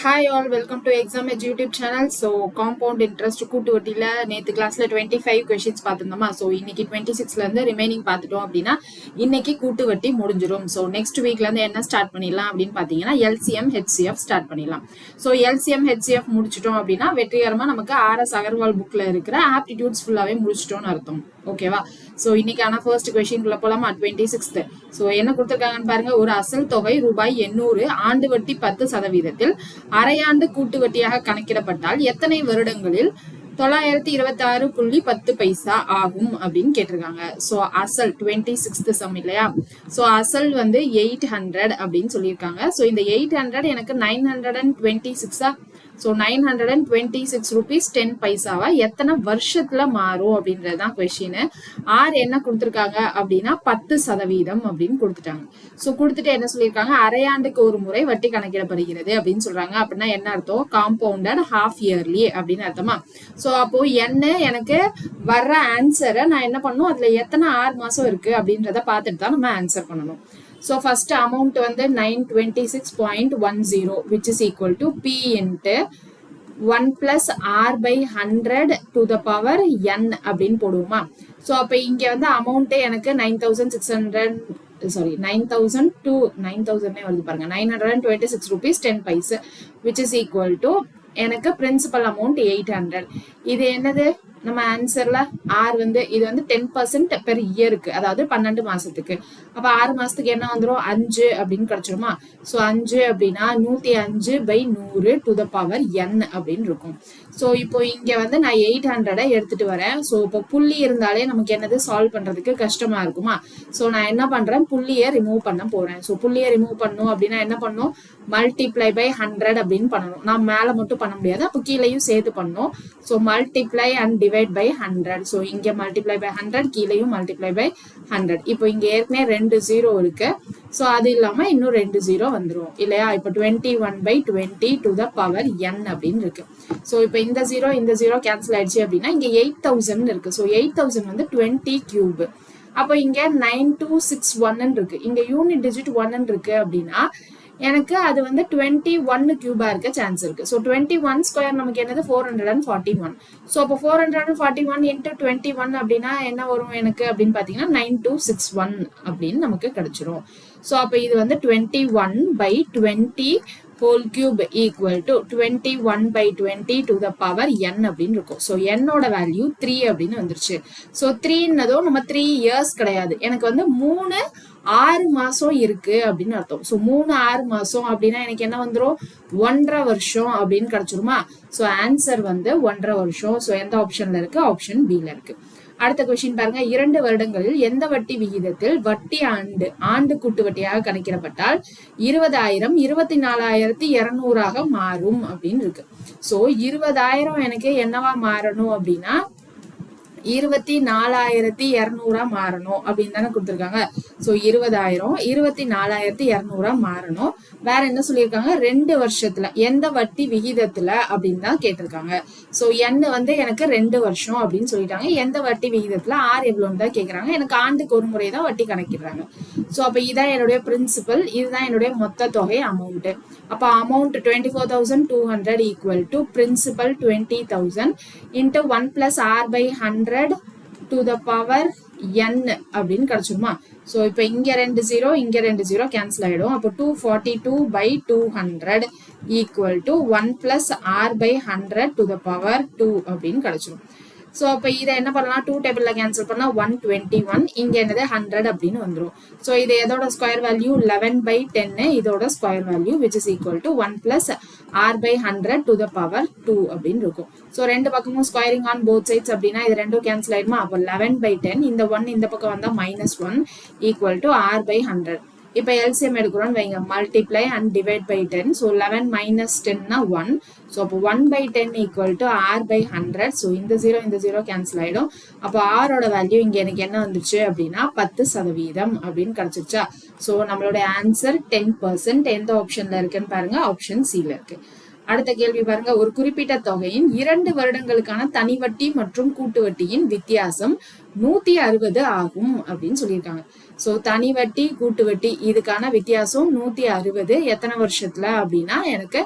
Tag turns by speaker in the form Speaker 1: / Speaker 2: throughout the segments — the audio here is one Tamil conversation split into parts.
Speaker 1: Hi all, welcome to Exam Edge YouTube channel. So, compound interest கூட்டு வட்டியில நேத்து கிளாஸ்ல 25 questions பார்த்திருந்தோமா. So, இன்னைக்கு 26ல இருந்து ரிமைனிங் பார்த்துட்டோம் அப்படின்னா இன்னைக்கு கூட்டு வட்டி முடிஞ்சிரும். So, next weekல இருந்து என்ன ஸ்டார்ட் பண்ணிடலாம் அப்படின்னு பார்த்தீங்கன்னா LCM HCF ஸ்டார்ட் பண்ணிடலாம். So, LCM HCF முடிச்சிட்டோம் அப்படின்னா வெற்றிகரமா நமக்கு RS அகர்வால் புக்ல இருக்கிற ஆப்டிடியூட்ஸ் ஃபுல்லாவே முடிச்சிட்டோம்னு அர்த்தம். ஓகேவா? ஸோ இன்னைக்கான ஃபர்ஸ்ட் கொஸ்டின்குள்ள போலாமா 26th. ஸோ என்ன கொடுத்துருக்காங்கன்னு பாருங்க, ஒரு அசல் தொகை ரூபாய் 800 ஆண்டு வட்டி 10% அரையாண்டு கூட்டு வட்டியாக கணக்கிடப்பட்டால் எத்தனை வருடங்களில் 926.10 ஆகும் அப்படின்னு கேட்டிருக்காங்க. ஸோ அசல் 26th சம் இல்லையா? ஸோ அசல் வந்து 800 அப்படின்னு சொல்லியிருக்காங்க. ஸோ இந்த 800 எனக்கு 926 ஸோ 926 rupees 10 எத்தனை வருஷத்துல மாறும் அப்படின்றதுதான் கொஸ்டின். ஆர் என்ன கொடுத்துருக்காங்க அப்படின்னா 10% அப்படின்னு கொடுத்துட்டாங்க. ஸோ கொடுத்துட்டு என்ன சொல்லியிருக்காங்க, அரையாண்டுக்கு ஒரு முறை வட்டி கணக்கிடப்படுகிறது அப்படின்னு சொல்றாங்க. அப்படின்னா என்ன அர்த்தம், காம்பவுண்டட் ஹாஃப் இயர்லி அப்படின்னு அர்த்தமா. ஸோ அப்போ என்ன எனக்கு வர்ற ஆன்சரை நான் என்ன பண்ணணும், அதுல எத்தனை 6 மாசம் இருக்கு அப்படின்றத பார்த்துட்டு தான் நம்ம ஆன்சர் பண்ணணும். So first amount வந்து 926.10 which is equal to P into 1 plus R by 100 to the power N அப்படின்னு போடுவோமா. ஸோ அப்போ இங்க வந்து அமௌண்ட் எனக்கு 9,600 சாரி 9,000 வருது பாருங்க, 926 rupees 10 which is equal to எனக்கு பிரின்சிபல் அமௌண்ட் 800. இது என்னது நம்ம ஆன்சர்ல ஆர் வந்து இது வந்து 10% பெர் இயருக்கு, அதாவது 12 மாசத்துக்கு. அப்ப 6 மாசத்துக்கு என்ன வந்துடும், 5 அப்படின்னு கிடைச்சிருமா. ஸோ 5 அப்படின்னா 105/100 to the power n அப்படின்னு இருக்கும். ஸோ இப்போ இங்க வந்து நான் 800 எடுத்துட்டு வரேன். ஸோ இப்போ புள்ளி இருந்தாலே நமக்கு என்னது சால்வ் பண்றதுக்கு கஷ்டமா இருக்குமா. ஸோ நான் என்ன பண்றேன், புள்ளியை ரிமூவ் பண்ண போறேன். ஸோ புள்ளியை ரிமூவ் பண்ணும் அப்படின்னா என்ன பண்ணும், மல்டிப்ளை பை 100 அப்படின்னு பண்ணணும். நான் மேல மட்டும் பண்ண முடியாது, அப்போ கீழையும் சேர்த்து பண்ணணும். So multiply and divide by 100. So இங்க மல்டிப்ளை பை 100, கீழையும் மல்டிப்ளை பை 100. இப்போ இங்க ஏற்கனவே 2 0 இருக்கு. ஸோ அது இல்லாம இன்னும் 2 0 வந்துடும் இல்லையா. இப்போ 21/20 to the power n அப்படின்னு இருக்கு. ஸோ இப்போ இந்த 0 கேன்சல் ஆயிடுச்சு அப்படின்னா இங்க 8000 இருக்கு. ஸோ 8000 வந்து 20 கியூப். அப்போ இங்க 9261 இருக்கு, இங்க யூனிட் டிஜிட் 1 இருக்கு அப்படின்னா எனக்கு அது வந்து 21 கியூபா இருக்க சான்ஸ் இருக்கு. ஸோ 21 ஸ்கொயர் நமக்கு என்னது 441. ஸோ அப்போ 441 into 21 அப்படின்னா என்ன வரும் எனக்கு அப்படின்னு பாத்தீங்கன்னா 9261 அப்படின்னு நமக்கு கிடைச்சிரும். ஸோ அப்போ இது வந்து 21/20 whole cube equal to 21/20 to the power n அப்படின்னு இருக்கும். ஸோ என்னோட வேல்யூ 3 அப்படின்னு வந்துருச்சு. ஸோ 3ன்னதும் நம்ம 3 years கிடையாது, எனக்கு வந்து 6 மாசம் இருக்கு அப்படின்னு அர்த்தம். ஸோ 6 மாசம் அப்படின்னா எனக்கு என்ன வந்துடும், 1.5 வருஷம் அப்படின்னு கிடைச்சிருமா. ஸோ ஆன்சர் வந்து 1.5 வருஷம். ஸோ எந்த ஆப்ஷன்ல இருக்கு, ஆப்ஷன் பில இருக்கு. அடுத்த கொஸ்டின் பாருங்க, 2 வருடங்களில் எந்த வட்டி விகிதத்தில் வட்டி ஆண்டு கூட்டு வட்டியாக கணக்கிடப்பட்டால் 20,000 24,200 மாறும் அப்படின்னு இருக்கு. சோ 20,000 எனக்கு என்னவா மாறணும் அப்படின்னா 24,200 மாறணும் அப்படின்னு தானே கொடுத்துருக்காங்க. சோ 20,000 24,200 மாறணும். வேற என்ன சொல்லியிருக்காங்க, 2 வருஷத்துல எந்த வட்டி விகிதத்துல அப்படின்னு தான் கேட்டிருக்காங்க. சோ n வந்து எனக்கு 2 வருஷம் அப்படின்னு சொல்லிட்டாங்க. எந்த வட்டி விகிதத்துல ஆர் எவ்வளோன்னு தான் கேட்கறாங்க. எனக்கு ஆண்டுக்கு ஒரு முறை தான் வட்டி கணக்கிடுறாங்க. சோ அப்ப இதான் என்னுடைய பிரின்சிபல், இதுதான் என்னுடைய மொத்த தொகை அமௌண்ட். அப்ப amount 24,200 equal to principal 20,000 into 1 plus r by 100 to the power n அப்படின்னு கிடைச்சிருமா. சோ இப்போ இங்க 2 0 இங்க 2 0 கேன்சல் ஆயிடும். அப்போ 242/200 equal to 1 plus r by 100 to the power 2 அப்படின்னு கிடைச்சிரும். ஸோ அப்போ இதை என்ன பண்ணலாம், 2 டேபிள்ல கேன்சல் பண்ணா 121, இங்க என்னது 100 அப்படின்னு வந்துடும். ஸோ இது எதோட ஸ்கொயர் வேல்யூ 11/10, இதோட square value which is equal to 1 plus r by 100 to the power 2 அப்படின்னு இருக்கும். ஸோ ரெண்டு பக்கமும் ஸ்கொயரிங் ஆன் போத் சைட்ஸ் அப்படின்னா இது ரெண்டும் கேன்சல் ஆயிடுமா. அப்போ 11/10, இந்த 1 இந்த பக்கம் வந்தா -1 ஈக்குவல் டு r by 100. இப்போ எல்சிஎம் எடுக்கிறோம்னு வைங்க, multiply and divide by 10. So 11 minus 10 1. So அப்போ 1/10 equal to r by 100. So இந்த 0 கேன்சல் ஆயிடும். அப்போ ஆரோட வேல்யூ இங்க எனக்கு என்ன வந்துருச்சு அப்படின்னா 10% அப்படின்னு கிடைச்சிருச்சா. ஸோ நம்மளோட ஆன்சர் 10%. எந்த ஆப்ஷன்ல இருக்குன்னு பாருங்க, ஆப்ஷன் சில இருக்கு. அடுத்த கேள்வி பாருங்க, ஒரு குறிப்பிட்ட தொகையின் 2 வருடங்களுக்கான தனி வட்டி மற்றும் கூட்டு வட்டியின் வித்தியாசம் 160 ஆகும் அப்படின்னு சொல்லியிருக்காங்க. ஸோ தனி வட்டி கூட்டு வட்டி இதுக்கான வித்தியாசம் 160 எத்தனை வருஷத்துல அப்படின்னா எனக்கு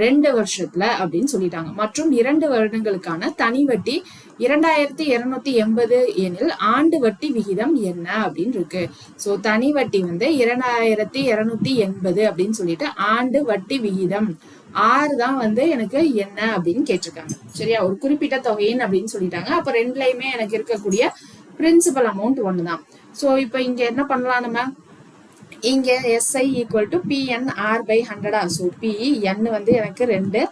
Speaker 1: 2 வருஷத்துல அப்படின்னு சொல்லிட்டாங்க. மற்றும் 2 வருடங்களுக்கான தனி வட்டி 2280 எனில் ஆண்டு வட்டி விகிதம் என்ன அப்படின்னு இருக்கு. ஸோ தனி வட்டி வந்து 2280 அப்படின்னு சொல்லிட்டு ஆண்டு வட்டி விகிதம் தான் வந்து எனக்கு என்ன அப்படின்னு கேட்டிருக்காங்க. சரியா, ஒரு குறிப்பிட்ட தொகையின் அப்படின்னு சொல்லிட்டாங்க. அப்ப ரெண்டுலயுமே எனக்கு இருக்கக்கூடிய பிரின்சிபல் அமௌண்ட் ஒண்ணுதான். ஸோ இப்போ இங்க என்ன பண்ணலாம், நம்ம இங்க SI equal to PN/R/100. So PN வந்து எனக்கு 2,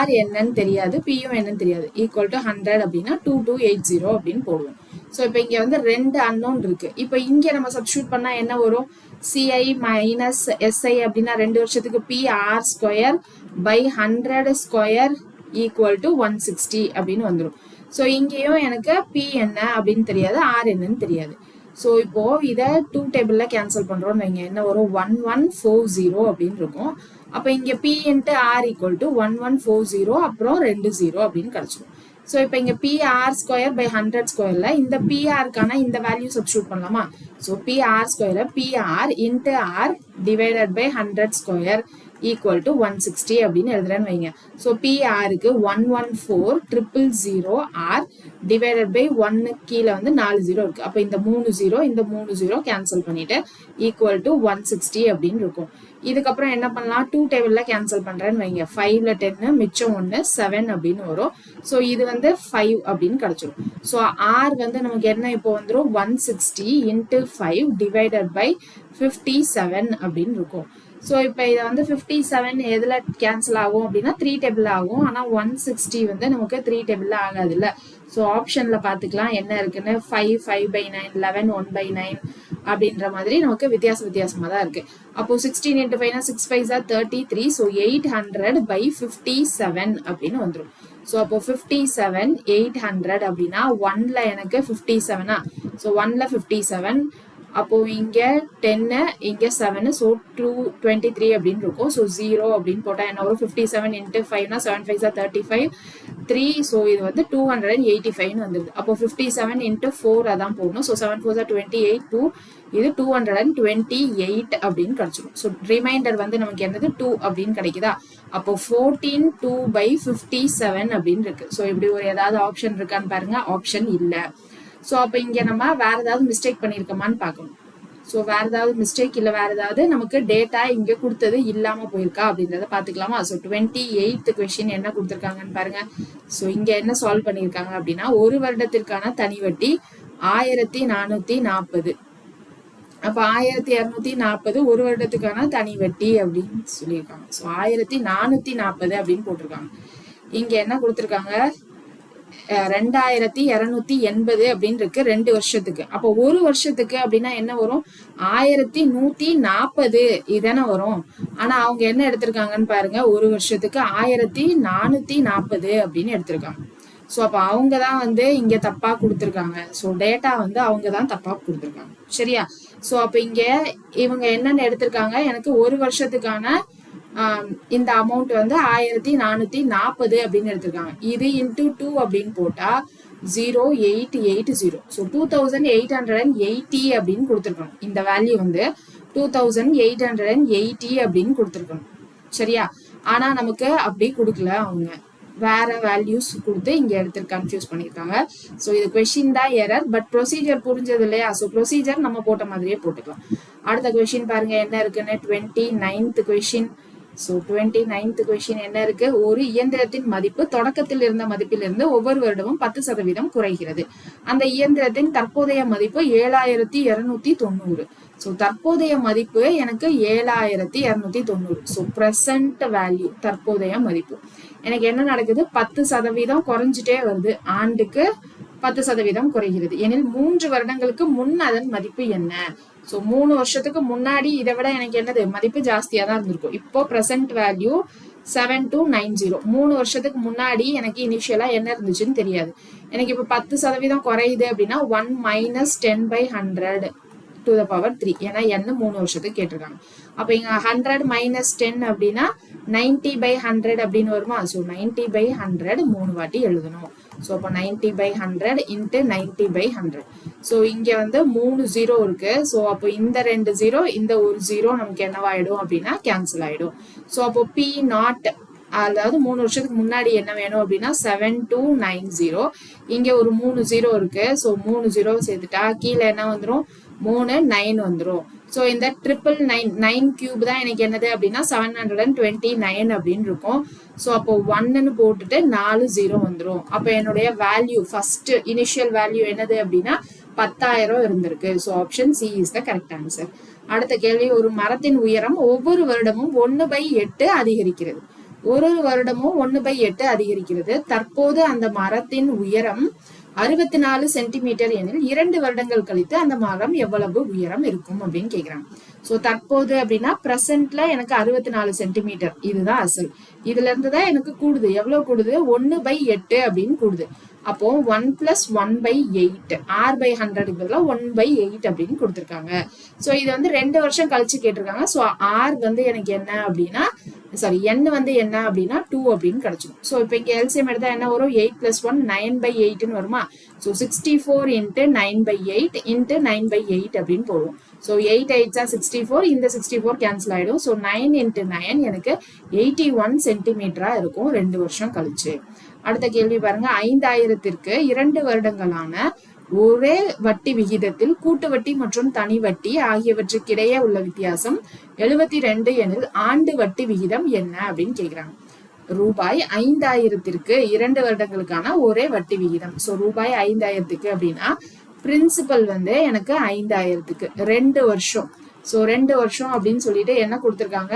Speaker 1: R என்னன்னு தெரியாது, Pயும் என்னன்னு தெரியாது, ஈக்குவல் டு 100 அப்படின்னா 2280 அப்படின்னு போடுவோம். ஸோ இப்போ இங்க வந்து 2 அன்னோன் இருக்கு. இப்போ இங்க நம்ம சப்ஸ்டியூட் பண்ணா என்ன வரும், CI மைனஸ் SI அப்படின்னா 2 வருஷத்துக்கு PR²/100² ஈக்குவல் டு 160 அப்படின்னு வந்துடும். ஸோ இங்கேயும் எனக்கு P என்ன அப்படின்னு தெரியாது, R என்னன்னு தெரியாது. ஸோ இப்போ இதை 2 டேபிள்ல கேன்சல் பண்றோம்னு வைங்க, என்ன வரும் 1140 அப்படின்னு இருக்கும். அப்போ இங்க P into R equal to 1140 அப்புறம் 20 அப்படின்னு கிடைச்சிடும். ஸோ இப்போ இங்க PR²/100²ல இந்த PRக்கான இந்த வேல்யூ சப்ஸ்டியூட் பண்ணலாமா. So PR² PR into R divided by 100² equal to 160 அப்படின்னு எழுதுறேன்னு வைங்க. ஸோ PRக்கு 114000 R டிவைடட் பை 1 கீழே வந்து 4 0 இருக்கு. அப்போ இந்த 3 0 கேன்சல் பண்ணிட்டு ஈக்குவல் டு 160 அப்படின்னு இருக்கும். இதுக்கப்புறம் என்ன பண்ணலாம், 2 டேபிள்ல கேன்சல் பண்றேன்னு வைங்க. 5ல 10 மிச்சம் 1 7 அப்படின்னு வரும். ஸோ இது வந்து 5 அப்படின்னு கிடைச்சிடும். ஸோ R வந்து நமக்கு என்ன இப்போ வந்துடும் 160 இன்ட்டு 5 டிவைடட் பை 57 அப்படின்னு இருக்கும். ஸோ இப்போ இதை வந்து 57 எதில் கேன்சல் ஆகும் அப்படின்னா 3 டேபிள் ஆகும். ஆனால் 160 வந்து நமக்கு 3 டேபிள் ஆகாது இல்லை. ஸோ ஆப்ஷனில் பார்த்துக்கலாம் என்ன இருக்குன்னு, 5 5/9 11 1/9 அப்படின்ற மாதிரி நமக்கு வித்தியாசமாக தான் இருக்கு. அப்போ 16 × 5 6 5 33. ஸோ 800/57 அப்படின்னு வந்துடும். ஸோ அப்போ 57 800 அப்படின்னா 1ல எனக்கு 57. ஸோ 1ல 57, அப்போ இங்க 10 இங்க 7, ஸோ 223 அப்படின்னு இருக்கும். ஸோ 0 அப்படின்னு போட்டா என்ன வரும், 57 × 5 7 5 35 3. ஸோ இது வந்து 285 வந்துருது. அப்போ 57 × 4 அதான் போடணும். ஸோ 7 4 28 2, இது 228 அப்படின்னு கிடைச்சிடும். ஸோ ரிமைண்டர் வந்து நமக்கு என்னது 2 அப்படின்னு கிடைக்குதா. அப்போ 14/2/57 அப்படின்னு இருக்கு. ஸோ இப்படி ஒரு ஏதாவது ஆப்ஷன் இருக்கான்னு பாருங்க, ஆப்ஷன் இல்லை. ஸோ அப்போ இங்கே நம்ம வேற ஏதாவது மிஸ்டேக் பண்ணியிருக்கோமான்னு பார்க்கணும். ஸோ வேற ஏதாவது மிஸ்டேக் இல்லை வேற ஏதாவது நமக்கு டேட்டா இங்கே கொடுத்தது இல்லாமல் போயிருக்கா அப்படின்றத பார்த்துக்கலாமா. ஸோ 28th கொஸ்டின் என்ன கொடுத்துருக்காங்கன்னு பாருங்க. ஸோ இங்கே என்ன சால்வ் பண்ணியிருக்காங்க அப்படின்னா, ஒரு வருடத்திற்கான தனி வட்டி 1440. அப்போ 1240 ஒரு வருடத்துக்கான தனி வட்டி அப்படின்னு சொல்லியிருக்காங்க. ஸோ 1440 அப்படின்னு போட்டிருக்காங்க. இங்க என்ன கொடுத்துருக்காங்க 2280 அப்படின்னு இருக்கு 2 வருஷத்துக்கு. அப்போ ஒரு வருஷத்துக்கு அப்படின்னா என்ன வரும் 1140 இதானே வரும். ஆனா அவங்க என்ன எடுத்திருக்காங்கன்னு பாருங்க, ஒரு வருஷத்துக்கு 1440 அப்படின்னு எடுத்திருக்காங்க. ஸோ அப்போ அவங்க தான் வந்து இங்க தப்பா கொடுத்துருக்காங்க. ஸோ டேட்டா வந்து அவங்க தான் தப்பா கொடுத்துருக்காங்க. சரியா. ஸோ அப்போ இங்க இவங்க என்னென்ன எடுத்திருக்காங்க, எனக்கு ஒரு வருஷத்துக்கான இந்த அமௌண்ட் வந்து 1440 அப்படின்னு எடுத்திருக்காங்க. இது இன்டூ 2 அப்படின்னு போட்டா 0880. ஸோ 2880 அப்படின்னு கொடுத்துருக்கணும். இந்த வேல்யூ வந்து 2880 அப்படின்னு கொடுத்துருக்கணும். சரியா. ஆனா நமக்கு அப்படி கொடுக்கல, அவங்க வேற வேல்யூஸ் கொடுத்து இங்க எடுத்து கன்ஃபியூஸ் பண்ணிருக்காங்க. ஸோ இது கொஸ்டின் தான் எரர், பட் ப்ரொசீஜர் புரிஞ்சது இல்லையா. ஸோ ப்ரொசீஜர் நம்ம போட்ட மாதிரியே போட்டுக்கலாம். அடுத்த கொஸ்டின் பாருங்க என்ன இருக்குன்னு, 29th question. So 29th question என்ன இருக்கு, ஒரு இயந்திரத்தின் மதிப்பு தொடக்கத்தில் இருந்த மதிப்பிலிருந்து ஒவ்வொரு வருடமும் 10% குறைகிறது. அந்த இயந்திரத்தின் தற்போதைய மதிப்பு 7290. ஸோ தற்போதைய மதிப்பு எனக்கு 7290. ஸோ ப்ரெசன்ட் வேல்யூ தற்போதைய மதிப்பு எனக்கு என்ன நடக்குது, 10% குறைஞ்சிட்டே வருது. ஆண்டுக்கு 10% குறைகிறது எனில் 3 வருடங்களுக்கு முன் அதன் மதிப்பு என்ன. ஸோ 3 வருஷத்துக்கு முன்னாடி இதை விட எனக்கு என்னது மதிப்பு ஜாஸ்தியா தான் இருந்திருக்கும். இப்போ ப்ரெசன்ட் வேல்யூ 7290. 3 வருஷத்துக்கு முன்னாடி எனக்கு இனிஷியலா என்ன இருந்துச்சுன்னு தெரியாது. எனக்கு இப்போ 10% குறையுது அப்படின்னா 1 - 10/100 to the power 3. ஏன்னா என்ன 3 வருஷத்துக்கு கேட்டிருக்காங்க. அப்ப இங்க 100 - 10 அப்படின்னா 90/100 அப்படின்னு வருமா. ஸோ 90/100 3 வாட்டி எழுதணும். ஸோ அப்போ 90/100 × 90/100. ஸோ இங்க வந்து 3 0 இருக்கு. ஸோ அப்போ இந்த 2 0 இந்த ஒரு 0 நமக்கு என்னவாயிடும் அப்படின்னா கேன்சல் ஆயிடும். ஸோ அப்போ பி நாட் அதாவது 3 வருஷத்துக்கு முன்னாடி என்ன வேணும் அப்படின்னா 7290. இங்க ஒரு 3 0 இருக்கு. ஸோ 3 0 சேர்த்துட்டா கீழே என்ன வந்துடும் 3 9 வந்துடும். ஸோ இந்த 999 கியூப் தான் எனக்கு என்னது அப்படின்னா 729 அப்படின்னு இருக்கும். ஸோ அப்போ 1ன்னு போட்டுட்டு 4 0 வந்துடும். அப்போ என்னுடைய வேல்யூ ஃபர்ஸ்ட் இனிஷியல் வேல்யூ என்னது அப்படின்னா 10,000 இருந்திருக்கு. So option C is the correct answer. அடுத்த கேள்வி, ஒரு மரத்தின் உயரம் ஒவ்வொரு வருடமும் 1/8 அதிகரிக்கிறது. ஒரு வருடமும் 1/8 அதிகரிக்கிறது. தற்போது அந்த மரத்தின் உயரம் 64 சென்டிமீட்டர் எனில் 2 வருடங்கள் கழித்து அந்த மரம் எவ்வளவு உயரம் இருக்கும் அப்படின்னு கேக்குறாங்க. சோ தற்போது அப்படின்னா பிரசன்ட்ல எனக்கு 64 சென்டிமீட்டர், இதுதான் அசல். இதுல இருந்துதான் எனக்கு கூடுது. எவ்வளவு கூடுது 1/8 அப்படின்னு கூடுது. அப்போ 1 + 1/8 r/100 பதிலா 1/8 அப்படின்னு கொடுத்துருக்காங்க. ஸோ இது வந்து 2 வருஷம் கழிச்சு கேட்டிருக்காங்க. ஸோ ஆர் வந்து எனக்கு என்ன அப்படின்னா சாரி n வந்து என்ன அப்படின்னா 2 அப்படின்னு கிடைச்சிடும். ஸோ இப்போ இங்கே எல்சிஎம் எடுத்தா என்ன வரும் 8 + 1 9/8ன்னு வருமா. ஸோ 64 × 9/8 × 9/8 அப்படின்னு போடுவோம். ஸோ 8 8 64, இந்த 64 கேன்சல் ஆயிடும். ஸோ 9 × 9 எனக்கு 81 சென்டிமீட்டரா இருக்கும் 2 வருஷம் கழிச்சு. அடுத்த கேள்வி பாருங்க, 5000த்திற்கு 2 வருடங்களான ஒரே வட்டி விகிதத்தில் கூட்டு வட்டி மற்றும் தனி வட்டி ஆகியவற்றுக்கிடையே உள்ள வித்தியாசம் 72 எனில் ஆண்டு வட்டி விகிதம் என்ன அப்படின்னு கேக்குறாங்க. ரூபாய் 5000த்திற்கு 2 வருடங்களுக்கான ஒரே வட்டி விகிதம். ஸோ ரூபாய் 5000த்துக்கு அப்படின்னா பிரின்சிபல் வந்து எனக்கு 5000த்துக்கு 2 வருஷம். ஸோ 2 வருஷம் அப்படின்னு சொல்லிட்டு என்ன கொடுத்துருக்காங்க,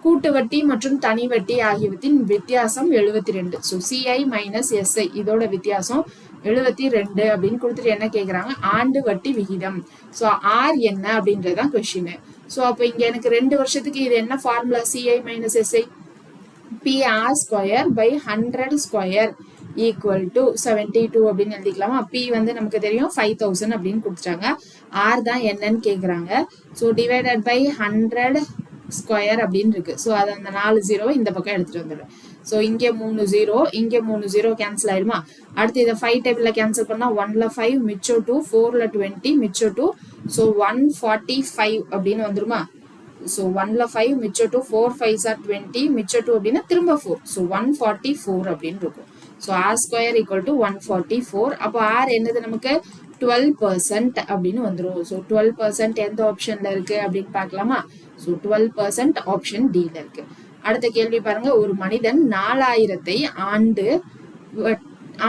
Speaker 1: கூட்டு வட்டி மற்றும் தனி வட்டி ஆகியவற்றின் வித்தியாசம் 72. ஸோ சிஐ மைனஸ் எஸ்ஐ இதோட வித்தியாசம் 72 அப்படின்னு கொடுத்துட்டு என்ன கேக்குறாங்க, ஆண்டு வட்டி விகிதம். ஸோ ஆர் என்ன அப்படின்றதுதான் கொஸ்டின். ஸோ அப்போ இங்க எனக்கு 2 வருஷத்துக்கு இது என்ன formula, CI minus SI PR²/100² = 72 அப்படின்னு எழுதிக்கலாமா. பி வந்து நமக்கு தெரியும் 5000 அப்படின்னு கொடுத்துட்டாங்க. ஆர் தான் என்னன்னு கேக்குறாங்க. ஸோ டிவைடட் பை 100² அப்படின்னு இருக்கு. ஸோ அது அந்த 4 0 இந்த பக்கம் எடுத்துட்டு வந்துடுறேன். ஸோ இங்கே 3 0 இங்கே 3 0 கேன்சல் ஆயிடுமா. அடுத்து இதை 5 டேபிள்ல கேன்சல் பண்ணா 1ல 5 மிச்சம் 2, 4ல 20 மிச்சம் 2. ஸோ 145 அப்படின்னு வந்துருமா. ஸோ 1ல 5 மிச்சம் 2, 4 5s are 20 மிச்சம் 2 அப்படின்னா திரும்ப 4. ஸோ 144 அப்படின்னு இருக்கும். So r² = 144. அப்போ ஆர் என்னது நமக்கு 12% அப்படின்னு வந்துடும். ஸோ 12% எந்த ஆப்ஷன்ல இருக்கு அப்படின்னு பார்க்கலாமா. ஸோ 12% ஆப்ஷன் டில இருக்கு. அடுத்த கேள்வி பாருங்க, ஒரு மனிதன் 4000ஐ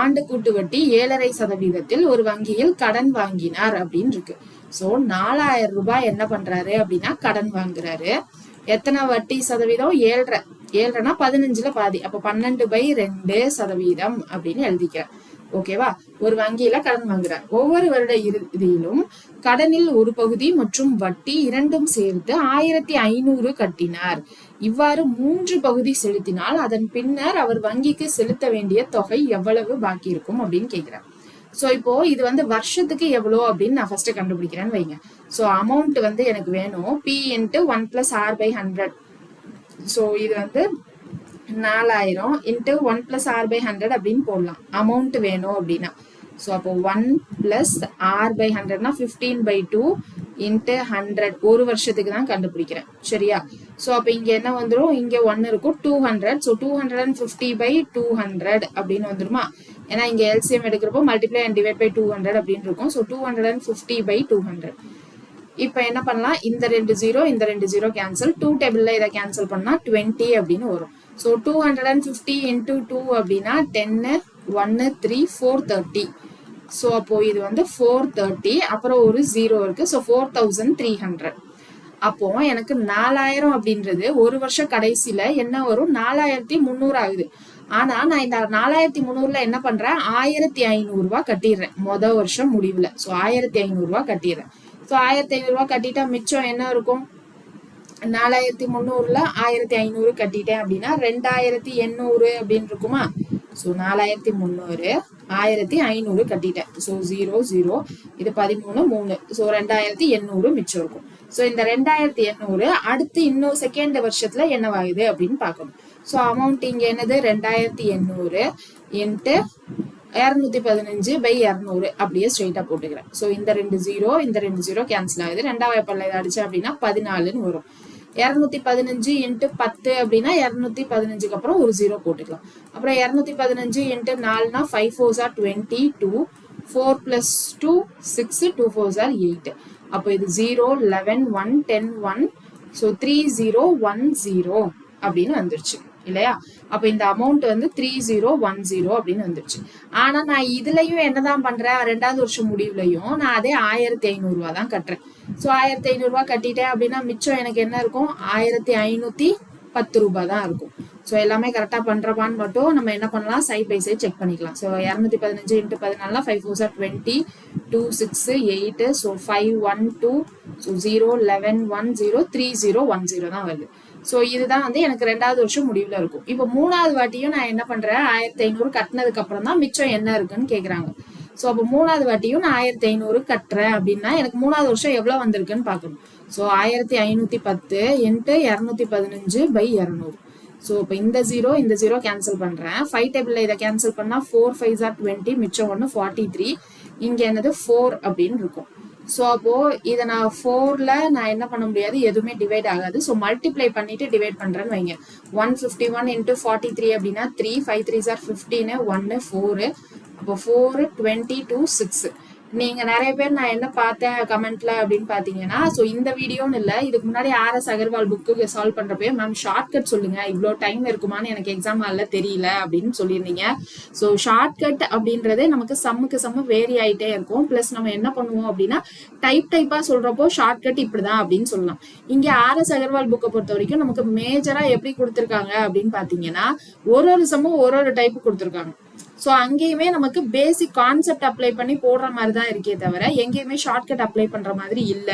Speaker 1: ஆண்டு கூட்டு வட்டி 7.5% ஒரு வங்கியில் கடன் வாங்கினார் அப்படின்னு இருக்கு. சோ 4000 ரூபாய் என்ன பண்றாரு அப்படின்னா கடன் வாங்குறாரு. எத்தனை வட்டி சதவீதம் 7.5, 7.5னா 15ல பாதி, அப்ப 12/2% அப்படின்னு எழுதிக்கிறேன். ஓகேவா. ஒரு வங்கியில கடன் வாங்குறார். ஒவ்வொரு வருட இறுதியிலும் கடனில் ஒரு பகுதி மற்றும் வட்டி இரண்டும் சேர்த்து 1500 கட்டினார். இவ்வாறு 3 பகுதி செலுத்தினால் அதன் பின்னர் அவர் வங்கிக்கு செலுத்த வேண்டிய தொகை எவ்வளவு பாக்கி இருக்கும் அப்படின்னு கேக்குறார். சோ இப்போ இது வந்து வருஷத்துக்கு எவ்வளோ அப்படின்னு நான் ஃபர்ஸ்ட் கண்டுபிடிக்கிறேன்னு வைங்க. சோ அமௌண்ட் வந்து எனக்கு வேணும் P × 1 + r/100. சோ இது வந்து 4000 × 1 + r/100 அப்படின்னு போடலாம் அமௌண்ட் வேணும் அப்படின்னா. ஸோ அப்போ 1 + r/100னா 15/2 × 100 ஒரு வருஷத்துக்கு தான் கண்டுபிடிக்கிறேன். சரியா. ஸோ அப்போ இங்க என்ன வந்துடும், இங்க 1 இருக்கும் 200. ஸோ 250/200 அப்படின்னு வந்துருமா. ஏன்னா இங்க எல்சிஎம் எடுக்கிறப்போ மல்டிப்ளை அண்ட் டிவைட் பை 200 அப்படின்னு இருக்கும். ஸோ 250/200. இப்போ என்ன பண்ணலாம், இந்த 2 0 இந்த 2 0 கேன்சல், 2 டேபிள்ல இதை கேன்சல் பண்ணா 20 அப்படின்னு வரும். ஸோ 250 × 2 அப்படின்னா 10 1 3 430. ஸோ அப்போ இது வந்து 430, அப்புறம் ஒரு 0 இருக்கு. ஸோ 4300. அப்போ எனக்கு 4000 அப்படின்றது ஒரு வருஷம் கடைசியில என்ன வரும் 4300 ஆகுது. ஆனா நான் இந்த 4300ல என்ன பண்றேன் 1500 ரூபாய் கட்டிடுறேன் மொதல் வருஷம் முடிவுல. ஸோ 1500 ரூபாய் கட்டிடுறேன். ஸோ 1500 ரூபாய் கட்டிட்டா மிச்சம் என்ன இருக்கும், 4300ல 1500 கட்டிட்டேன் அப்படின்னா 2800 அப்படின்னு இருக்குமா. ஸோ 4300 1500 கட்டிட்டேன். ஸோ 0 0 இது 13 3. ஸோ 2800 மிச்சம் இருக்கும். ஸோ இந்த 2800 அடுத்து இன்னும் செகண்ட் வருஷத்துல என்னவாகுது அப்படின்னு பார்க்கணும். ஸோ அமௌண்ட் இங்க என்னது 2800 × 215/200 அப்படியே ஸ்ட்ரெயிட்டா போட்டுக்கிறேன். ஸோ இந்த 2 0 கேன்சல் ஆகுது. 2ஆம் வாய்ப்பாடுல இதை அடிச்சேன் அப்படின்னா 14ன்னு வரும். 215 × 10 அப்படின்னா 215க்கு அப்புறம் ஒரு 0 போட்டுக்கலாம். அப்புறம் 215 × 4னா 5 4s are 22, 4 + 2 6, 2 4s are 8. அப்போ இது 0 11 1 10 1, ஸோ 3010 அப்படின்னு வந்துருச்சு இல்லையா? அப்ப இந்த அமௌண்ட் வந்து 3010 அப்படின்னு வந்துருச்சு. ஆனா நான் இதுலயும் என்னதான் பண்றேன், 2வது வருஷம் முடிவுலையும் நான் அதே 1500 ரூபாய் தான் கட்டுறேன். ஸோ 1500 ரூபாய் கட்டிட்டேன் அப்படின்னா மிச்சம் எனக்கு என்ன இருக்கும், 1510 ரூபாய் தான் இருக்கும். ஸோ எல்லாமே கரெக்டா பண்றப்பான்னு மட்டும் நம்ம என்ன பண்ணலாம், சைட் பை சைட் செக் பண்ணிக்கலாம். So 215 × 14 5 4s are 20, 2 6 8, so 5 1 2, so 0 11 1 0 3010 தான் வருது. ஸோ இதுதான் வந்து எனக்கு 2வது வருஷம் முடிவுல இருக்கும். இப்போ 3வது வாட்டியும் நான் என்ன பண்றேன், 1500 கட்டினதுக்கு அப்புறம் தான் மிச்சம் என்ன இருக்குன்னு கேக்குறாங்க. ஸோ அப்போ 3வது வாட்டியும் நான் 1500 கட்டுறேன் அப்படின்னா எனக்கு 3வது வருஷம் எவ்வளவு வந்திருக்குன்னு பார்க்கணும். ஸோ 1510 × 215/200. ஸோ இப்போ இந்த 0 கேன்சல் பண்றேன். 5 டேபிள்ல இதை கேன்சல் பண்ணா 4 5s are 20, மிச்சம் 1 43. இங்க என்னது 4 அப்படின்னு இருக்கும். ஸோ அப்போ இதை நான் 4ல நான் என்ன பண்ண முடியாது, எதுவுமே டிவைட் ஆகாது. ஸோ மல்டிப்ளை பண்ணிட்டு டிவைட் பண்றேன்னு வைங்க. 151 × 43 அப்படின்னா 3, 5 3s are 15, 1 4, அப்போ 4 22 6. நீங்க நிறைய பேர் நான் என்ன பார்த்தேன் கமெண்ட்ல அப்படின்னு பாத்தீங்கன்னா, ஸோ இந்த வீடியோன்னு இல்லை, இதுக்கு முன்னாடி RS அகர்வால் புக்கு சால்வ் பண்றப்பே மேம் ஷார்ட்கட் சொல்லுங்க, இவ்வளோ டைம் இருக்குமான்னு எனக்கு எக்ஸாம் ஹால்ல தெரியல அப்படின்னு சொல்லியிருந்தீங்க. ஸோ ஷார்ட்கட் அப்படின்றது நமக்கு சம்முக்கு வேரி ஆயிட்டே இருக்கும். பிளஸ் நம்ம என்ன பண்ணுவோம் அப்படின்னா டைப்பா சொல்றப்போ ஷார்ட்கட் இப்படிதான் அப்படின்னு சொல்லலாம். இங்க RS அகர்வால் புக்கை பொறுத்த வரைக்கும் நமக்கு மேஜரா எப்படி கொடுத்துருக்காங்க அப்படின்னு பாத்தீங்கன்னா, ஒரு சம்மும் ஒரு டைப் கொடுத்துருக்காங்க. ஸோ அங்கேயுமே நமக்கு பேசிக் கான்செப்ட் அப்ளை பண்ணி போடுற மாதிரி தான் இருக்கே தவிர எங்கேயுமே ஷார்ட்கட் அப்ளை பண்ற மாதிரி இல்ல.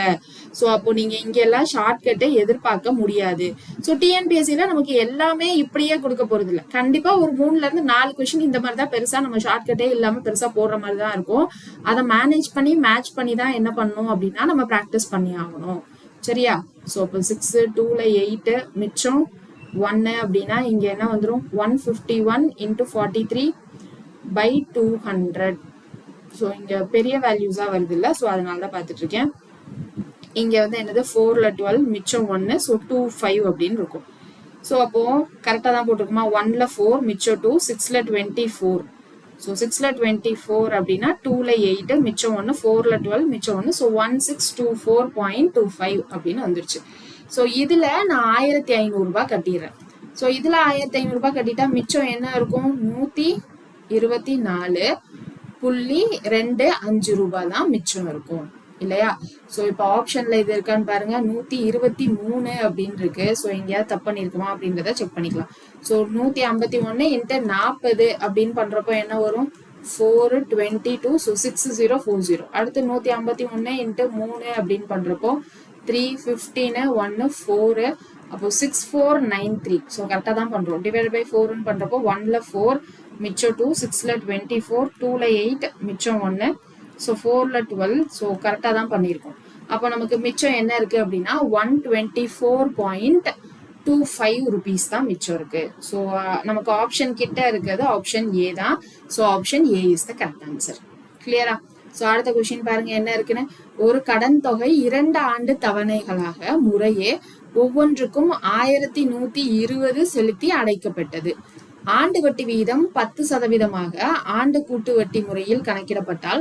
Speaker 1: ஸோ அப்போ நீங்க இங்க எல்லாம் ஷார்ட்கட்டை எதிர்பார்க்க முடியாது. ஸோ டிஎன்பிஎஸ்சில நமக்கு எல்லாமே இப்படியே கொடுக்க போறது இல்லை. கண்டிப்பா ஒரு 3ல இருந்து 4 கொஸ்டின் இந்த மாதிரி தான் பெருசா நம்ம ஷார்ட்கட்டே இல்லாம பெருசா போடுற மாதிரி தான் இருக்கும். அதை மேனேஜ் பண்ணி மேட்ச் பண்ணி தான் என்ன பண்ணணும் அப்படின்னா நம்ம ப்ராக்டிஸ் பண்ணி ஆகணும். சரியா? ஸோ இப்போ 6 2ல 8 மிச்சம் 1 அப்படின்னா இங்க என்ன வந்துடும், 151 × 43/200. ஸோ இங்க பெரிய வேல்யூஸா வருது இல்ல, ஸோ அதனால தான் பார்த்துட்டு இருக்கேன். இங்க வந்து என்னது 4ல 12 மிச்சம் 1, ஸோ 25 அப்படின்னு இருக்கும். ஸோ அப்போ கரெக்டா தான் போட்டிருக்குமா, 1ல 4 மிச்சம் 2, 6ல 24. ஸோ 6ல 24 அப்படின்னா 2ல 8 மிச்சம் 1, 4ல 12 மிச்சம் 1, ஸோ 1624.25 அப்படின்னு வந்துருச்சு. ஸோ இதுல நான் 1500 ரூபாய் கட்டிடுறேன். ஸோ இதுல 1500 ரூபாய் கட்டிட்டா மிச்சம் என்ன இருக்கும், 124.25 ரூபாய் தான் மிச்சம் இருக்கும் இல்லையா? சோ இப்ப ஆப்ஷன்ல இது இருக்கான்னு பாருங்க, 123 அப்படின்னு இருக்கு. சோ எங்கேயாவது தப்பு பண்ணிருக்குமா அப்படின்றத செக் பண்ணிக்கலாம். சோ 151 × 40 அப்படின்னு பண்றப்போ என்ன வரும், 422, ஸோ 6040. அடுத்து 151 × 3 அப்படின்னு பண்றப்போ 315, 1 4, அப்போ 6493. ஸோ கரெக்டாக தான் பண்றோம். டிவைட் பை 4ன்னு பண்றப்போ 1ல 4 மிச்சம் 2, 6ல 24, 2ல 8 மிச்சம் 1, ஸோ 4ல 12. ஸோ கரெக்டாக தான் பண்ணியிருக்கோம். அப்போ நமக்கு மிச்சம் என்ன இருக்கு அப்படின்னா 124.25 rupees தான் மிச்சம் இருக்கு. ஸோ நமக்கு ஆப்ஷன் கிட்ட இருக்கிறது ஆப்ஷன் ஏ தான். So option A is the correct answer. கிளியரா? ஸோ அடுத்த கொஸ்டின் பாருங்க என்ன இருக்குன்னு. ஒரு கடன் தொகை 2 ஆண்டு தவணைகளாக முறையே ஒவ்வொன்றுக்கும் 1120 செலுத்தி அடைக்கப்பட்டது. ஆண்டு வட்டி விகிதம் 10% ஆண்டு கூட்டு வட்டி முறையில் கணக்கிடப்பட்டால்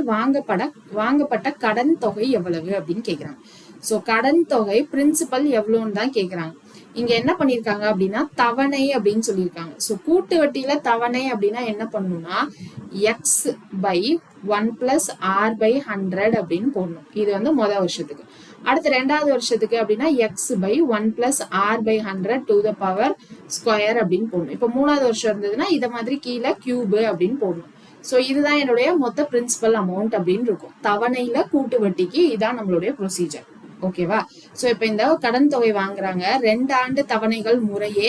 Speaker 1: வாங்கப்பட்ட கடன் தொகை எவ்வளவு அப்படின்னு கேக்குறாங்க. சோ கடன் தொகை பிரின்சிபல் எவ்வளவுன்னு தான் கேக்குறாங்க. இங்க என்ன பண்ணிருக்காங்க அப்படின்னா தவணை அப்படின்னு சொல்லியிருக்காங்க. சோ கூட்டு வட்டியில தவணை அப்படின்னா என்ன பண்ணணும்னா x/1 + r/100 அப்படின்னு போடணும். இது வந்து முதல் வருஷத்துக்கு. அடுத்து 2வது வருஷத்துக்கு அப்படின்னா x/1 + r/100 to the power square அப்படின்னு போடணும். இப்போ 3வது வருஷம் இருந்ததுன்னா இத மாதிரி கீழே கியூப் அப்படின்னு போடணும். சோ இதுதான் என்னுடைய மொத்த பிரின்சிபல் அமௌண்ட் அப்படின்னு இருக்கும். தவணையில கூட்டு வட்டிக்கு இதான் நம்மளுடைய ப்ரொசீஜர். ஓகேவா? சோ இப்ப இந்த கடன் தொகை வாங்குறாங்க, 2 ஆண்டு தவணைகள் முறையே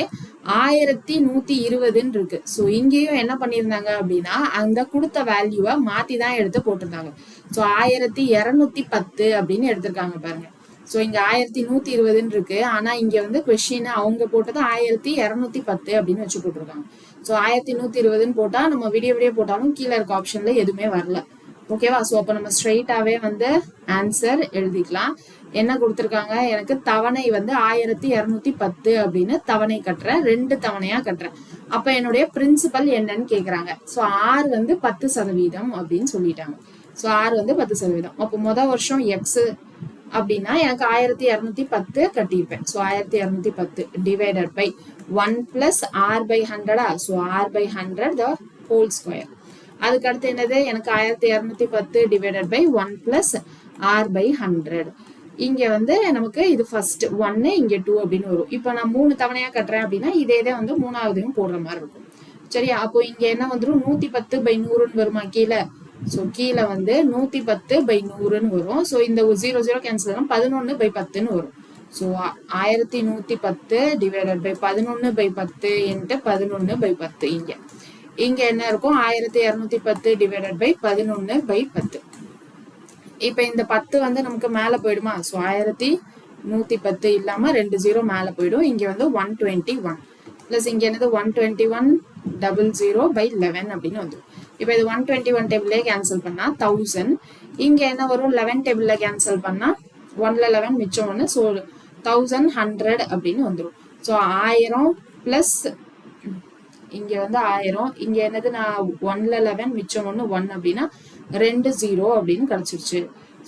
Speaker 1: 1120 இருக்கு. சோ இங்கேயும் என்ன பண்ணிருந்தாங்க அப்படின்னா அந்த கொடுத்த வேல்யூவை மாத்தி தான் எடுத்து போட்டிருந்தாங்க. சோ 1210 அப்படின்னு எடுத்திருக்காங்க பாருங்க. ஸோ இங்க 1120 இருக்கு. ஆனா இங்க வந்து கொஸ்டின் அவங்க போட்டது 1210 அப்படின்னு வச்சு போட்டிருக்காங்க. ஸோ 1120 போட்டா நம்ம விடிய போட்டாலும் கீழே இருக்க ஆப்ஷன்ல எதுவுமே வரல. ஓகேவா? ஸோ அப்போ நம்ம ஸ்ட்ரெயிட்டாவே வந்து ஆன்சர் எழுதிக்கலாம். என்ன கொடுத்துருக்காங்க, எனக்கு தவணை வந்து 1210 அப்படின்னு தவணை கட்டுறேன், 2 தவணையா கட்டுறேன். அப்ப என்னுடைய பிரின்சிபல் என்னன்னு கேக்குறாங்க. ஸோ ஆர் வந்து 10% அப்படின்னு சொல்லிட்டாங்க. ஸோ ஆர் வந்து 10%. அப்போ முதல் வருஷம் எக்ஸ் அப்படின்னா எனக்கு 1210 கட்டியிருப்பேன். So 1210 divided by 1 plus r by 100. So r by 100 the whole square. அதுக்கு அடுத்து என்னது, எனக்கு 1210 divided by 1 plus r by 100. இங்க வந்து நமக்கு இது ஃபர்ஸ்ட் 1, இங்க 2 அப்படின்னு வரும். இப்போ நான் 3 தவணையா கட்டுறேன் அப்படின்னா இதே வந்து மூணாவதையும் போடுற மாதிரி இருக்கும். சரியா? அப்போ இங்க என்ன வந்துடும், 110 பை 100ன்னு வருமா கீழே. ஸோ கீழே வந்து 110 பை 100ன்னு வரும். ஸோ இந்த 0 கேன்சல் ஆகும், 11 பை 10ன்னு வரும். So 1110 divided by 11 by 10 into 11 by 10. இங்க என்ன இருக்கும், 1210 டிவைடட் பை 11 பை 10. இப்ப இந்த 10 வந்து நமக்கு மேல போயிடுமா. ஸோ 1110 இல்லாம 2 0 மேல போயிடும். இங்க வந்து 121 பிளஸ் இங்க என்னது 121 பை 11 அப்படின்னு வந்துடும். இப்ப இது 121 டேபிள்லயே கேன்சல் பண்ணா 1000. இங்க என்ன வரும், 11 டேபிள்ல கேன்சல் பண்ணா 1ல 11 மிச்சம் 1. ஸோ 1100 அப்படின்னு வந்துடும். ஸோ 1000 பிளஸ் இங்க வந்து 1000, இங்க என்னது, நான் 1ல 11 மிச்சம் 1 அப்படின்னா 2 0 அப்படின்னு கிடைச்சிருச்சு.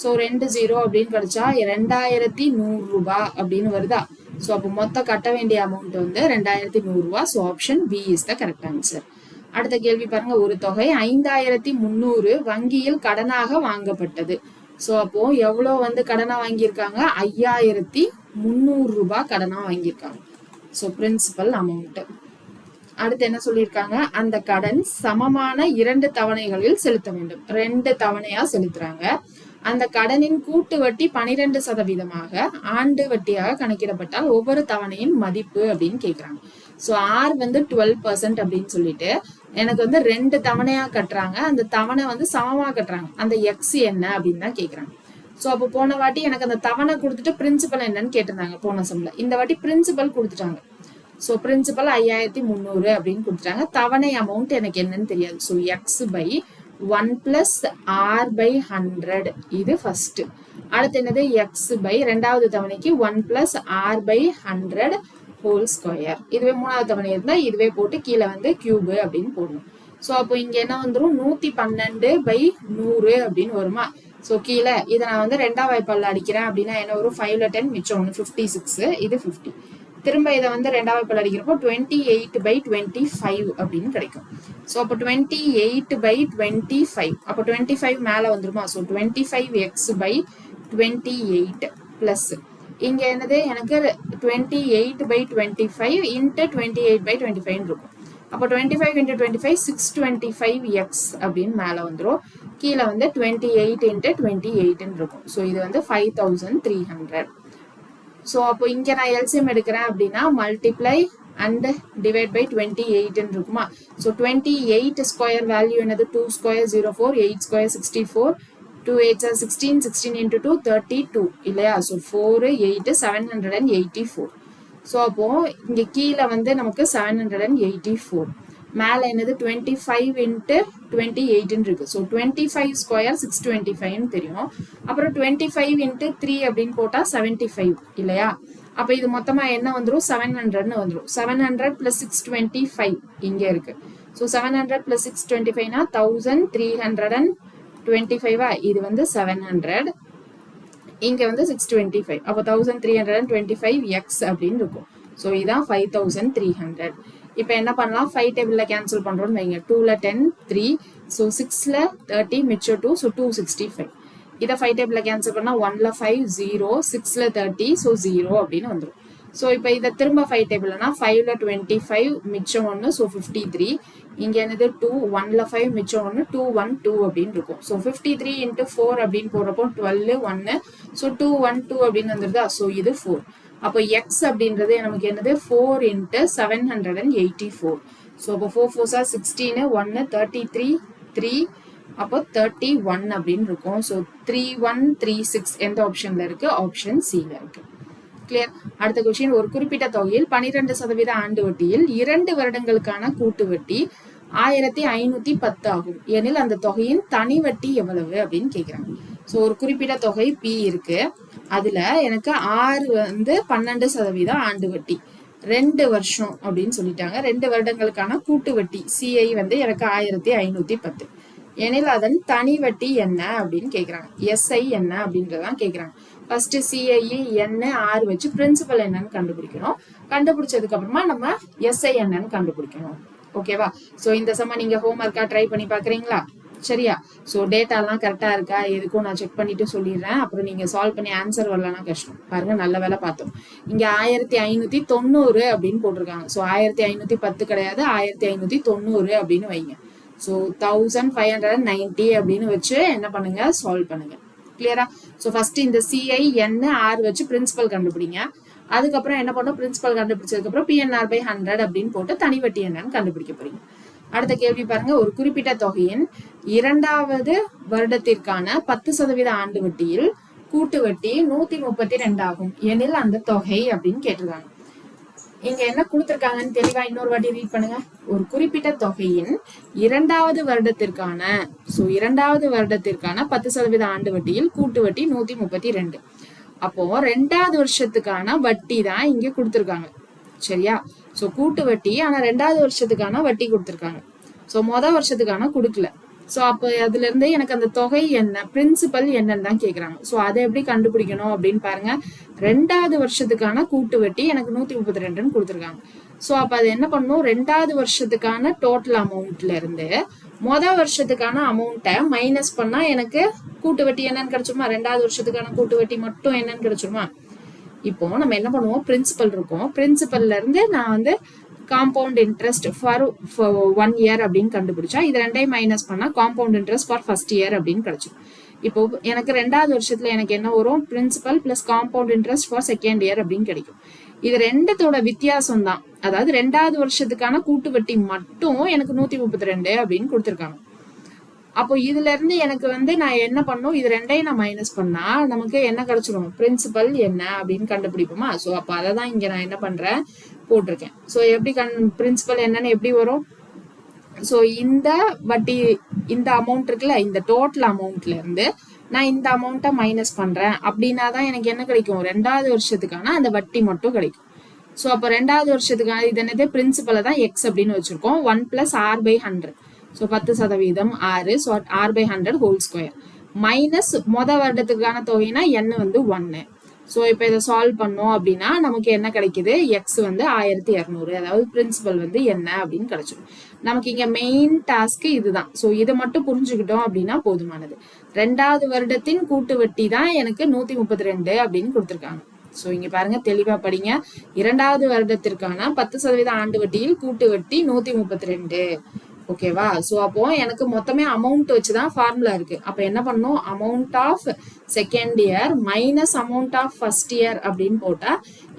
Speaker 1: ஸோ 2 0 அப்படின்னு கிடைச்சா 2100 ரூபாய் அப்படின்னு வருதா. ஸோ அப்போ மொத்த கட்ட வேண்டிய அமௌண்ட் வந்து 2100 ரூபாய். So option B is the correct answer. அடுத்த கேள்வி பாருங்க, ஒரு தொகை 5300 வங்கியில் கடனாக வாங்கப்பட்டது. ஸோ அப்போ எவ்வளோ வந்து கடனா வாங்கியிருக்காங்க, 5300 ரூபாய் கடனா வாங்கியிருக்காங்க. So principal amount. அடுத்து என்ன சொல்லியிருக்காங்க, அந்த கடன் சமமான 2 தவணைகளில் செலுத்த வேண்டும். 2 தவணையா செலுத்துறாங்க. அந்த கடனின் கூட்டு வட்டி 12% ஆண்டு வட்டியாக கணக்கிடப்பட்டால் ஒவ்வொரு தவணையின் மதிப்பு அப்படின்னு கேக்குறாங்க. ஸோ ஆர் வந்து 12% அப்படின்னு சொல்லிட்டு எனக்கு வந்து 2 தவணையா கட்டுறாங்க. அந்த தவணை வந்து சமமா கட்டுறாங்க. அந்த எக்ஸ் என்ன அப்படின்னு தான் கேக்குறாங்க. ஸோ அப்போ போன வாட்டி எனக்கு அந்த தவணை கொடுத்துட்டு பிரின்சிபல் என்னன்னு கேட்டிருந்தாங்க போன சம்ல. இந்த வாட்டி பிரின்சிபல் கொடுத்துட்டாங்க. ஸோ பிரின்சிபல் 5300 அப்படின்னு கொடுத்துட்டாங்க. தவணை அமௌண்ட் எனக்கு என்னன்னு தெரியாது. So x by 1 plus r by 100 இது ஃபர்ஸ்ட். அடுத்து என்னது, எக்ஸ் பை ரெண்டாவது தவணைக்கு 1 plus r by 100 whole square. இதுவே மூணாவது தவணை இருந்தா இதுவே போட்டு கீழே வந்து கியூபு அப்படின்னு போடணும். ஸோ அப்போ இங்க என்ன வந்துடும், 112 பை 100 அப்படின்னு வருமா. ஸோ கீழே இதை நான் வந்து 2ஆம் வாய்ப்பால் அடிக்கிறேன் அப்படின்னா என்ன வரும், 5ல 10 மிச்சம் 1 56, இது 50. திரும்ப இதை வந்து 2ஆம் வாய்ப்பால் அடிக்கிறப்போ 28 பை 25 அப்படின்னு கிடைக்கும். ஸோ அப்போ 28 பை 25, அப்போ 25 மேலே வந்துருமா. ஸோ 25x பை 28 பிளஸ் இங்க என்னது, எனக்கு 28 பை 25 இன்ட்டு 28 பை 25 இருக்கும். அப்போ 25 இன்ட்டு 25 625x அப்படின்னு மேலே வந்துடும். கீழே வந்து 28 இன்ட்டு 28 இருக்கும். ஸோ இது வந்து 5300. ஸோ அப்போ இங்க நான் எல்சிஎம் எடுக்கிறேன் அப்படின்னா மல்டிப்ளை அண்ட் டிவைட் பை 28 இருக்குமா. ஸோ 28 ஸ்கொயர் வேல்யூ என்னது, 2 ஸ்கொயர் 04, 8 ஸ்கொயர் 64, 2 8 are 16, 16 into 2 32 இல்லையா. ஸோ 4 8 784. ஸோ அப்போ இங்க கீழே வந்து நமக்கு 784, மேல என்னது 25 into 28 இருக்கு. ஸோ 25 ஸ்கொயர் 625 தெரியும். அப்புறம் 25 into 3 அப்படின்னு போட்டா 75 இல்லையா. அப்ப இது மொத்தமா என்ன வந்துடும், 700 வந்துடும். 700 பிளஸ் 625 இங்க இருக்கு. ஸோ 700 பிளஸ் 625னா 1325. இது வந்து 700, இங்க வந்து 625. அப்போ 1325x அப்படின்னு இருக்கும். ஸோ இதான் 5300. இப்போ என்ன பண்ணலாம், 5 டேபிள்ல கேன்சல் பண்றோம்னு வைங்க. 2ல 10 3, ஸோ 6ல 30 மிச்சம் 2, ஸோ 265. இதை 5 டேபிள்ல கேன்சல் பண்ணா 1ல 5 0, 6ல 30, ஸோ 0 அப்படின்னு வந்துடும். ஸோ இப்போ இதை திரும்ப 5 டேபிள்னா 5ல 25 மிச்சம் 1, ஸோ 53. இங்க என்னது 2, 1ல 5 மிச்சம் 1, 212 அப்படின்னு இருக்கும். ஸோ 53 into 4 அப்படின்னு போடுறப்போ 12 1, ஸோ 212 அப்படின்னு வந்துருதா. ஸோ இது 4. அப்போ எக்ஸ் அப்படின்றது நமக்கு என்னது 4 into 784. ஸோ அப்போ 4 4s are 16, 1 33 3 அப்போ 31 அப்படின்னு இருக்கும். ஸோ 3136 எந்த ஆப்ஷன்ல இருக்கு? ஆப்ஷன் சில இருக்கு. கிளியர். அடுத்த கொஸ்டின், ஒரு குறிப்பிட்ட தொகையில் 12% ஆண்டு வட்டியில் 2 வருடங்களுக்கான கூட்டு வட்டி 1510 ஆகும் எனில் அந்த தொகையின் தனி வட்டி எவ்வளவு அப்படின்னு கேக்குறாங்க. ஸோ ஒரு குறிப்பிட்ட தொகை பி இருக்கு, அதுல எனக்கு 12% ஆண்டு வட்டி 2 வருஷம் அப்படின்னு சொல்லிட்டாங்க. 2 வருடங்களுக்கான கூட்டு வட்டி சிஐ எனக்கு 1510 எனில் அதன் தனி வட்டி என்ன அப்படின்னு கேக்குறாங்க. எஸ்ஐ என்ன அப்படின்றதான் கேக்குறாங்க. ஃபர்ஸ்ட் சிஐ என்ன ஆர் வச்சு பிரின்சிபல் என்னன்னு கண்டுபிடிக்கணும். கண்டுபிடிச்சதுக்கு அப்புறமா நம்ம எஸ்ஐ என்னன்னு கண்டுபிடிக்கணும். ஓகேவா? சோ இந்த சம்ம நீங்க ஹோம்ஒர்க்கா ட்ரை பண்ணி பாக்குறீங்களா? சரியா? சோ டேட்டா எல்லாம் கரெக்டா இருக்கா எதுக்கும் நான் செக் பண்ணிட்டு சொல்லிடுறேன். அப்புறம் நீங்க சால்வ் பண்ணி ஆன்சர் வரலன்னா கஷ்டம். பாருங்க, நல்ல வேலை பார்த்தோம். இங்க 1590 அப்படின்னு போட்டிருக்காங்க. சோ 1510 கிடையாது, 1590 அப்படின்னு வைங்க. ஸோ 1590 அப்படின்னு வச்சு என்ன பண்ணுங்க, சால்வ் பண்ணுங்க. கிளியரா? ஸோ ஃபர்ஸ்ட் இந்த சிஐ என்ன ஆர் வச்சு பிரின்சிபல் கண்டுபிடிங்க. அதுக்கப்புறம் என்ன பண்ணும், பிரின்சிபல் கண்டுபிடிச்சதுக்கு அப்புறம் பிஎன்ஆர் பை 100 அப்படின்னு போட்டு தனி வட்டி என்னன்னு கண்டுபிடிக்க போறீங்க. அடுத்த கேள்வி பாருங்க, ஒரு குறிப்பிட்ட தொகையின் 2வது வருடத்திற்கான 10% ஆண்டு வட்டியில் கூட்டு வட்டி 132 ஆகும் எனில் அந்த தொகை அப்படின்னு கேட்டிருக்காங்க. இங்க என்ன கொடுத்திருக்காங்கன்னு தெளிவா இன்னொரு வாட்டி ரீட் பண்ணுங்க. ஒரு குறிப்பிட்ட தொகையின் 2வது வருடத்திற்கான 10% ஆண்டு வட்டியில் கூட்டு வட்டி 132. அப்போ 2வது வருஷத்துக்கான வட்டி தான் இங்க கொடுத்திருக்காங்க. சரியா? சோ கூட்டு வட்டி, ஆனா 2வது வருஷத்துக்கான வட்டி கொடுத்திருக்காங்க. சோ வருஷத்துக்கான கொடுக்கல. சோ அப்ப அதுல இருந்து எனக்கு அந்த தொகை என்ன, பிரின்சிபல் என்னன்னு தான் கேக்குறாங்க. சோ அதை எப்படி கண்டுபிடிக்கணும் அப்படின்னு பாருங்க. 2வது வருஷத்துக்கான கூட்டு வட்டி எனக்கு 132 கொடுத்திருக்காங்க. சோ அப்ப அது என்ன பண்ணும், 2வது வருஷத்துக்கான டோட்டல் அமௌண்ட்ல இருந்து வருஷத்துக்கான அமௌண்ட்டை மைனஸ் பண்ணா எனக்கு கூட்டு வட்டி என்னன்னு கிடைச்சிருமா? 2வது வருஷத்துக்கான கூட்டு வட்டி மட்டும் என்னன்னு கிடைச்சிருமா? இப்போ நம்ம என்ன பண்ணுவோம், பிரின்சிபல் இருக்கும், பிரின்சிபல்ல இருந்து நான் காம்பவுண்ட் இன்ட்ரெஸ்ட் ஃபார் 1 இயர் அப்படின்னு கண்டுபிடிச்சா இது ரெண்டையும் மைனஸ் பண்ணா compound interest for first year அப்படின்னு கிடைச்சிடும். இப்போ எனக்கு 2வது வருஷத்துல எனக்கு என்ன வரும், principal plus compound interest for second year அப்படின்னு கிடைக்கும். இது ரெண்டத்தோட வித்தியாசம் தான். அதாவது 2வது வருஷத்துக்கான கூட்டு வட்டி மட்டும் எனக்கு 132 அப்படின்னு கொடுத்திருக்காங்க. அப்போ இதுல இருந்து எனக்கு நான் என்ன பண்ணும், இது ரெண்டையும் நான் மைனஸ் பண்ணா நமக்கு என்ன கிடைச்சிடும், பிரின்சிபல் என்ன அப்படின்னு கண்டுபிடிப்போமா? சோ அப்ப அததான் இங்க நான் என்ன பண்றேன், போட்டிருக்கேன். சோ எப்படி பிரின்சிபல் என்னன்னு எப்படி வரும், சோ இந்த வட்டி, இந்த அமௌண்ட் இருக்குல்ல, இந்த டோட்டல் அமௌண்ட்ல இருந்து நான் இந்த அமௌண்ட்டை மைனஸ் பண்றேன் அப்படின்னா தான் எனக்கு என்ன கிடைக்கும், 2வது வருஷத்துக்கான அந்த வட்டி மட்டும் கிடைக்கும். சோ அப்ப 2வது வருஷத்துக்கான இது என்னது, பிரின்சிபலை தான் எக்ஸ் அப்படின்னு வச்சிருக்கோம். 1 + r/100. So 10% 6. So r/100 whole square minus வருடத்துக்கான தொகைனா n 1. ஸோ இப்போ இதை சால்வ் பண்ணோம் அப்படின்னா நமக்கு என்ன கிடைக்குது, எக்ஸ் 1200, அதாவது பிரின்சிபல் என்ன அப்படின்னு கிடைச்சிடும். நமக்கு இங்க மெயின் டாஸ்க் இதுதான். ஸோ இதை மட்டும் புரிஞ்சுக்கிட்டோம் அப்படின்னா போதுமானது. 2வது வருடத்தின் கூட்டு வட்டி தான் எனக்கு 132 அப்படின்னு கொடுத்துருக்காங்க. சோ இங்க பாருங்க, தெளிவா படிங்க. 2வது வருடத்திற்கான 10% ஆண்டு வட்டியில் கூட்டு வட்டி 132. ஓகேவா? சோ அப்போ எனக்கு மொத்தமே அமௌண்ட் வச்சுதான் ஃபார்முலா இருக்கு. அப்ப என்ன பண்ணும், amount of second year minus amount of first year அப்படின்னு போட்டா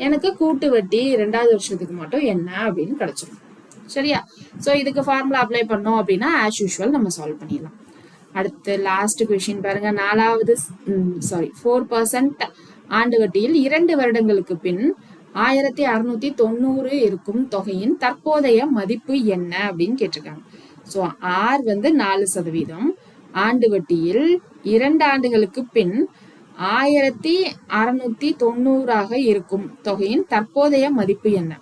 Speaker 1: எனக்கு கூட்டு வட்டி 2வது வருஷத்துக்கு மட்டும் என்ன அப்படின்னு கிடைச்சிடும். சரியா? சோ இதுக்கு ஃபார்முலா அப்ளை பண்ணோம் அப்படின்னா ஆஸ் யூஷுவல் நம்ம சால்வ் பண்ணிடலாம். அடுத்து லாஸ்ட் கொஸ்டின் பாருங்க. 4% ஆண்டு வட்டியில் 2 வருடங்களுக்கு பின் 1690 இருக்கும் தொகையின் தற்போதைய மதிப்பு என்ன அப்படின்னு கேட்டிருக்காங்க. சோ ஆர் 4%, ஆண்டு வட்டியில் 2 ஆண்டுகளுக்கு பின் 1690 இருக்கும் தொகையின் தற்போதைய மதிப்பு என்ன?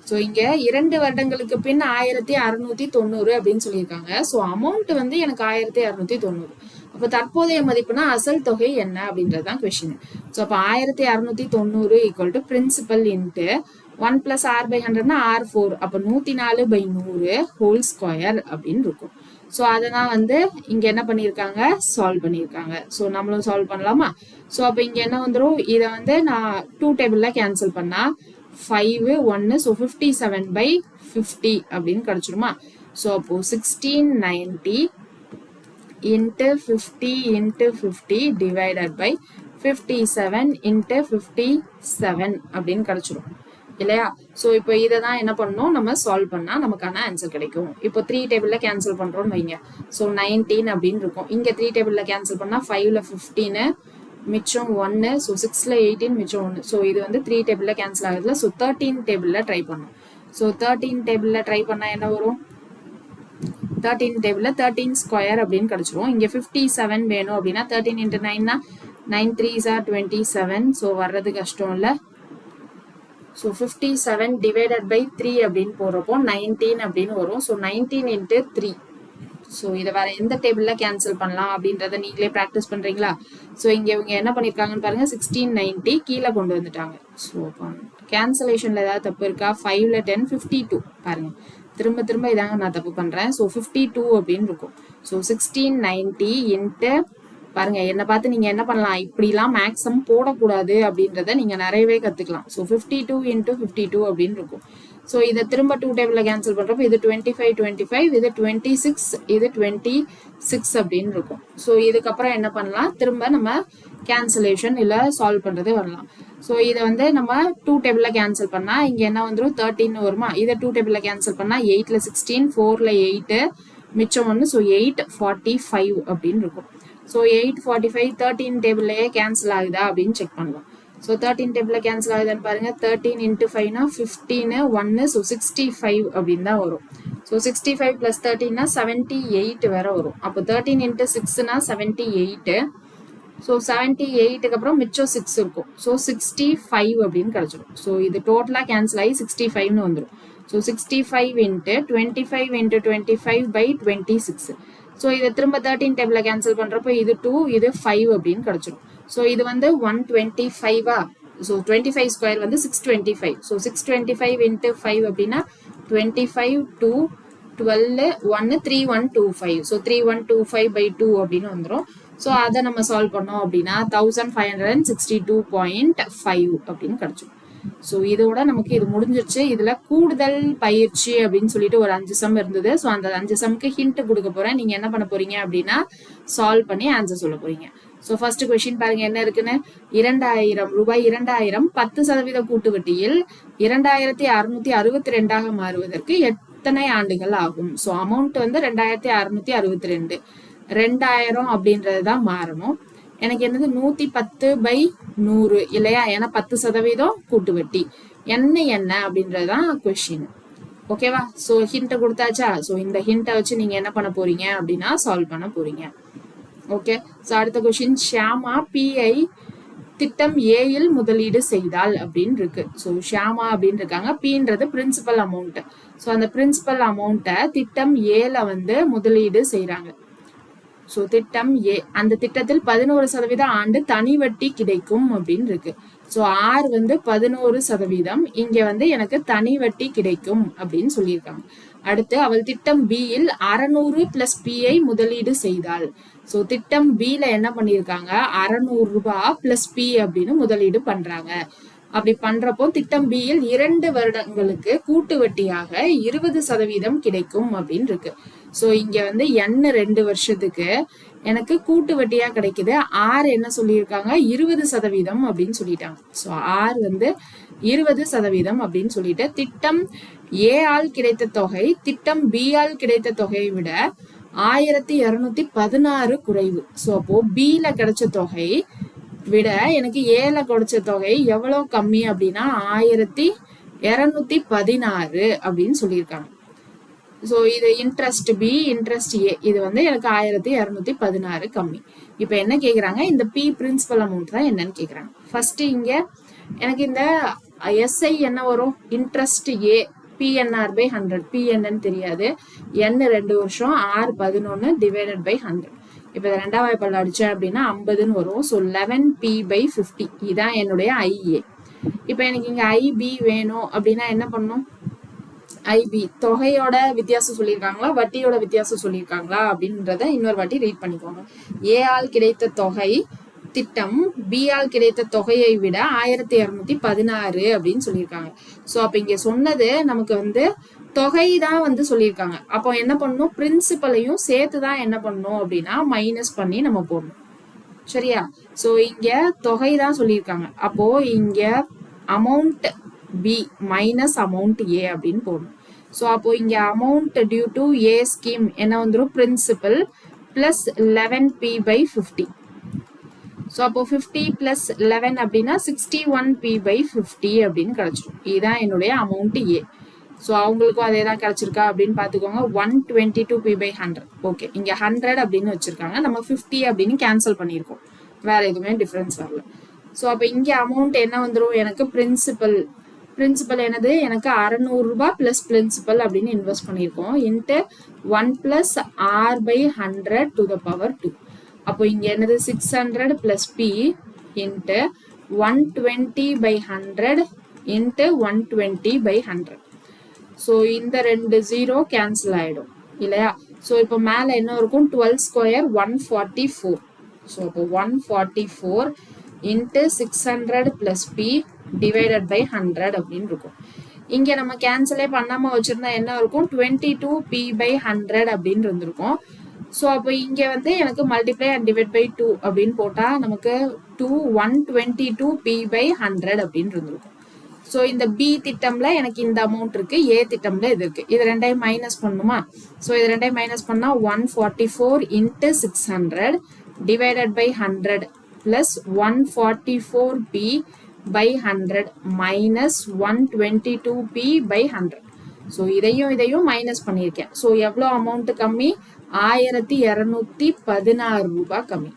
Speaker 1: சோ இங்க 2 வருடங்களுக்கு பின் 1690 அப்படின்னு சொல்லியிருக்காங்க. சோ அமௌண்ட் எனக்கு 1690. அப்ப தற்போதைய மதிப்புனா அசல் தொகை என்ன அப்படின்றதுதான் கொஸ்டின். சோ அப்ப 1690 equal to principal into 1 + r/100 r4. அப்ப 104/100 ஹோல் ஸ்கொயர் அப்படின்னு இருக்கும். சோ அதெல்லாம் இங்க என்ன பண்ணிருக்காங்க, சால்வ் பண்ணிருக்காங்க. சோ நம்மளும் சால்வ் பண்ணலாமா? சோ அப்ப இங்க என்ன வந்துரும், இத நான் 2 டேபிள்ல கேன்சல் பண்ணா 5 1, ஸோ 57/50 அப்படின்னு கிடைச்சிருமா? ஸோ அப்போ 1690 into 50 into 50 divided by 57 into 57 அப்படின்னு கிடைச்சிரும். இல்லையா? ஸோ இப்போ இதை தான் என்ன பண்ணணும், நம்ம சால்வ் பண்ணா நமக்கான ஆன்சர் கிடைக்கும். இப்போ 3 டேபிள்ல கேன்சல் பண்றோம்னு வைங்க. ஸோ 19 அப்படின்னு இருக்கும். இங்க 3 டேபிள்ல கேன்சல் பண்ணா 5ல 15 மிச்சம் 1, ஸோ 6ல 18 மிச்சம் 1. ஸோ இது வந்து 3 டேபிள்ல கேன்சல் ஆகுதுல. ஸோ 13 டேபிள்ல ட்ரை பண்ணணும். ஸோ 13 டேபிள்ல ட்ரை பண்ணா என்ன வரும், 13 டேபிள்ல 13 ஸ்கொயர் அப்படின்னு கிடைச்சிரும். இங்க 57 வேணும் அப்படின்னா 13 into 9 9 3s are 27. ஸோ வர்றது கஷ்டம் இல்ல. ஸோ 57 divided by 3 அப்படின்னு போடுறப்போ 19 அப்படின்னு வரும். So 19 into 3. ஸோ இதை வேற எந்த டேபிள்ல கேன்சல் பண்ணலாம் அப்படின்றத நீங்களே ப்ராக்டிஸ் பண்றீங்களா? ஸோ இங்க இவங்க என்ன பண்ணிருக்காங்கன்னு பாருங்க, 1690 கீழே கொண்டு வந்துட்டாங்க. ஸோ கேன்சலேஷன்ல ஏதாவது தப்பு இருக்கா? 5ல 10 52 பாருங்க, திரும்ப திரும்ப இதாங்க நான் தப்பு பண்றேன். ஸோ 52 அப்படின்னு இருக்கும். ஸோ 1690 இன்ட்டு பாருங்க, என்னை பார்த்து நீங்க என்ன பண்ணலாம், இப்படிலாம் மேக்ஸிமம் போடக்கூடாது அப்படின்றத நீங்க நிறையவே கத்துக்கலாம். ஸோ 52 into 52 அப்படின்னு இருக்கும். ஸோ இதை திரும்ப 2 டேபிள்ல கேன்சல் பண்றப்போ இது 25 25, இது 26, இது 26 அப்படின்னு இருக்கும். ஸோ இதுக்கப்புறம் என்ன பண்ணலாம், திரும்ப நம்ம கேன்சலேஷன் இல்ல சால்வ் பண்றது வரலாம். ஸோ இதை வந்து நம்ம 2 டேபிள்ல கேன்சல் பண்ணா இங்க என்ன வந்துடும், 13 வருமா. இதை 2 டேபிள்ல கேன்சல் பண்ணா 8ல 16, 4ல 8 மிச்சம் 1. ஸோ 845 அப்படின்னு இருக்கும். ஸோ 845 13 டேபிள்லயே கேன்சல் ஆகுதா அப்படின்னு செக் பண்ணலாம். ஸோ 13 டேபிள்ல கேன்சல் ஆகுதுன்னு பாருங்க. 13 into 5 15 1. ஸோ 65 அப்படின்னு தான் வரும். ஸோ 65 plus 13 78 வேற வரும். அப்போ 13 into 6 78. ஸோ 78க்கு அப்புறம் மிச்சம் 6 இருக்கும். ஸோ 65 அப்படின்னு கிடைச்சிடும். ஸோ இது டோட்டலா கேன்சல் ஆகி 65ன்னு வந்துடும். So 65 into 25 into 25 by 26. So இதை திரும்ப 13 டேபிள்ல கேன்சல் பண்றப்போ இது 2, இது 5 அப்படின்னு கிடைச்சிடும். ஸோ இது வந்து 125. ஸோ 25 ஸ்கொயர் வந்து 625. ஸோ 625 into 5 அப்படின்னா 25 2 12 1 3125. ஸோ 3125 by 2 அப்படின்னு வந்துடும். ஸோ அதை நம்ம சால்வ் பண்ணோம் அப்படின்னா 1562.5 அப்படின்னு கிடைச்சிடும். ஸோ இதோட நமக்கு இது முடிஞ்சிருச்சு. இதுல கூடுதல் பயிற்சி அப்படின்னு சொல்லிட்டு ஒரு 5 சம் இருந்தது. ஸோ அந்த 5 சம்க்கு ஹிண்ட் கொடுக்க போறேன். நீங்க என்ன பண்ண போறீங்க அப்படின்னா சால்வ் பண்ணி ஆன்சர் சொல்ல போறீங்க. ஸோ ஃபர்ஸ்ட் கொஸ்டின் பாருங்க என்ன இருக்குன்னு, 2000 ரூபாய் 2000 10% கூட்டு வட்டியில் 2662 மாறுவதற்கு எத்தனை ஆண்டுகள் ஆகும்? ஸோ அமௌண்ட் வந்து 2662, 2000 அப்படின்றதுதான் மாறணும். எனக்கு என்னது 110/100 இல்லையா, ஏன்னா 10% கூட்டு வட்டி. என்ன அப்படின்றதுதான் கொஸ்டின். ஓகேவா? So hint கொடுத்தாச்சா? சோ இந்த ஹிண்ட்டை வச்சு நீங்க என்ன பண்ண போறீங்க அப்படின்னா சால்வ் பண்ண போறீங்க. ஓகே. சோ அடுத்த கொஸ்டின், ஷியாமா பிஐ திட்டம் ஏயில் முதலீடு செய்தால் அப்படின்னு இருக்கு. ஸோ ஷியாமா அப்படின்னு இருக்காங்க. பின்றது பிரின்சிபல் அமௌண்ட். ஸோ அந்த பிரின்சிபல் அமௌண்ட்டை திட்டம் ஏல வந்து முதலீடு செய்யறாங்க. ஸோ திட்டம் ஏ, அந்த திட்டத்தில் 11% ஆண்டு தனி வட்டி கிடைக்கும் அப்படின்னு இருக்கு. ஸோ ஆர் வந்து 11%, இங்க வந்து எனக்கு தனி வட்டி கிடைக்கும் அப்படின்னு சொல்லியிருக்காங்க. அடுத்து அவள் திட்டம் பி யில் 600 பிளஸ் பிஐ முதலீடு செய்தாள். ஸோ திட்டம் பில என்ன பண்ணியிருக்காங்க, 600 ரூபாய் பிளஸ் பி அப்படின்னு முதலீடு பண்றாங்க. அப்படி பண்றப்போ திட்டம் பி யில் 2 வருடங்களுக்கு கூட்டு வட்டியாக 20% கிடைக்கும் அப்படின்னு இருக்கு. சோ இங்க வந்து என்ன 2 வருஷத்துக்கு எனக்கு கூட்டு வட்டியா கிடைக்குது. ஆர் என்ன சொல்லியிருக்காங்க, 20% அப்படின்னு சொல்லிட்டாங்க. சோ ஆர் வந்து 20% அப்படின்னு சொல்லிட்டு திட்டம் ஏ ஆல் கிடைத்த தொகை திட்டம் பி ஆல் கிடைத்த தொகையை விட 1216 குறைவு. சோ அப்போ பில கிடைச்ச தொகை விட எனக்கு ஏல கிடைச்ச தொகை எவ்வளவு கம்மி அப்படின்னா 1216 அப்படின்னு சொல்லியிருக்காங்க. ஸோ இது இன்ட்ரெஸ்ட் பி, இன்ட்ரெஸ்ட் ஏ, இது வந்து எனக்கு 1216 கம்மி. இப்போ என்ன கேட்குறாங்க, இந்த பி பிரின்சிபல் அமௌண்ட் தான் என்னன்னு கேட்குறாங்க. ஃபர்ஸ்ட் இங்க எனக்கு இந்த எஸ்ஐ என்ன வரும், interest A PNR by 100. P என்னன்னு தெரியாது, என் 2 வருஷம், ஆர் 11 டிவைடட் பை 100. இப்போ இதை 2ஆம் வாய்ப்பால் அடிச்சேன் அப்படின்னா 50ன்னு வரும். ஸோ 11p/50 இதான் என்னுடைய ஐஏ. இப்போ எனக்கு இங்க ஐபி வேணும் அப்படின்னா என்ன பண்ணும், ஐபி தொகையோட வித்தியாசம் சொல்லியிருக்காங்களா வட்டியோட வித்தியாசம் சொல்லியிருக்காங்களா அப்படின்றத இன்னொரு வாட்டி ரீட் பண்ணிக்கோங்க. ஏ ஆல் கிடைத்த தொகை திட்டம் பி ஆல் கிடைத்த தொகையை விட 1216 அப்படின்னு சொல்லியிருக்காங்க. ஸோ அப்ப இங்க சொன்னது நமக்கு வந்து தொகை தான் வந்து சொல்லியிருக்காங்க. அப்போ என்ன பண்ணணும், பிரின்சிபலையும் சேர்த்துதான் என்ன பண்ணணும் அப்படின்னா மைனஸ் பண்ணி நம்ம போடணும். சரியா? ஸோ இங்க தொகை தான் சொல்லியிருக்காங்க. அப்போ இங்க amount B minus amount A அப்படின்னு போடணும். ஸோ அப்போ இங்க amount due to a scheme என்ன வந்துடும், பிரின்சிபல் பிளஸ் 11p/50. ஸோ அப்போ 50 பிளஸ் 11 அப்படின்னா 61p/50 அப்படின்னு கிடைச்சிடும். இதுதான் என்னுடைய அமௌண்ட் ஏ. ஸோ அவங்களுக்கும் அதே தான் கிடைச்சிருக்கா அப்படின்னு பார்த்துக்கோங்க. 122p/100. ஓகே, இங்க 100 அப்படின்னு வச்சிருக்காங்க, நம்ம 50 அப்படின்னு கேன்சல் பண்ணியிருக்கோம், வேற எதுவுமே டிஃபரன்ஸ் வரல. ஸோ அப்போ இங்க அமௌண்ட் என்ன வந்துடும், எனக்கு பிரின்சிபல் என்னது, எனக்கு 600 ரூபாய் பிளஸ் பிரின்சிபல் அப்படின்னு இன்வெஸ்ட் பண்ணியிருக்கோம் into 1 plus r/100 to the power 2. அப்போ இங்க என்னது 600 plus P into 120/100 into 120/100. So இந்த ரெண்டு ஜீரோ கேன்சல் ஆயிடும் இல்லையா. ஸோ இப்போ மேலே என்ன இருக்கும், 12 ஸ்கொயர் 144. ஸோ இப்போ 144 into 600 plus P divided by 100 அப்படின்னு இருக்கும். இங்கே நம்ம கேன்சலே பண்ணாமல் வச்சுருந்தா என்ன இருக்கும், 22p/100 அப்படின்னு இருந்திருக்கும். ஸோ அப்போ இங்கே வந்து எனக்கு மல்டிப்ளை அண்ட் டிவைட் பை 2 அப்படின்னு போட்டால் நமக்கு 122p/100 அப்படின்னு இருந்திருக்கும். ஸோ இந்த பி திட்டம்ல எனக்கு இந்த அமௌண்ட் இருக்கு, ஏ திட்டம்ல இது இருக்கு. இது ரெண்டையும் மைனஸ் பண்ணுமா. ஸோ இது ரெண்டையும் மைனஸ் பண்ணா 144 into 600 divided by 100 plus 144p/100 minus 122p/100. So இதையும் மைனஸ் பண்ணியிருக்கேன். ஸோ எவ்வளோ அமௌண்ட் கம்மி, 1216 ரூபாய் கம்மி.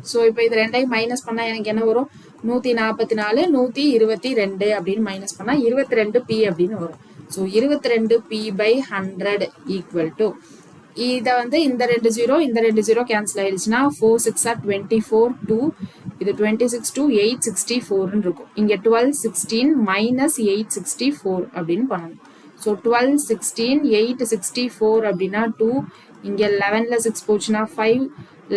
Speaker 1: ஸோ இப்போ இது ரெண்டையும் மைனஸ் பண்ணா எனக்கு என்ன வரும், 144 122 அப்படின்னு மைனஸ் பண்ணா 22p அப்படின்னு வரும். ஸோ 22p/100 ஈக்குவல் டு, இதை வந்து இந்த ரெண்டு ஜீரோ கேன்சல் ஆயிடுச்சுன்னா 4 6 24 2, இது 26 2 864 இருக்கும். இங்க 12 16 மைனஸ் 864 அப்படின்னு பண்ணணும். ஸோ 12 16 864 அப்படின்னா 2, இங்க 11ல 6 போச்சுன்னா 5,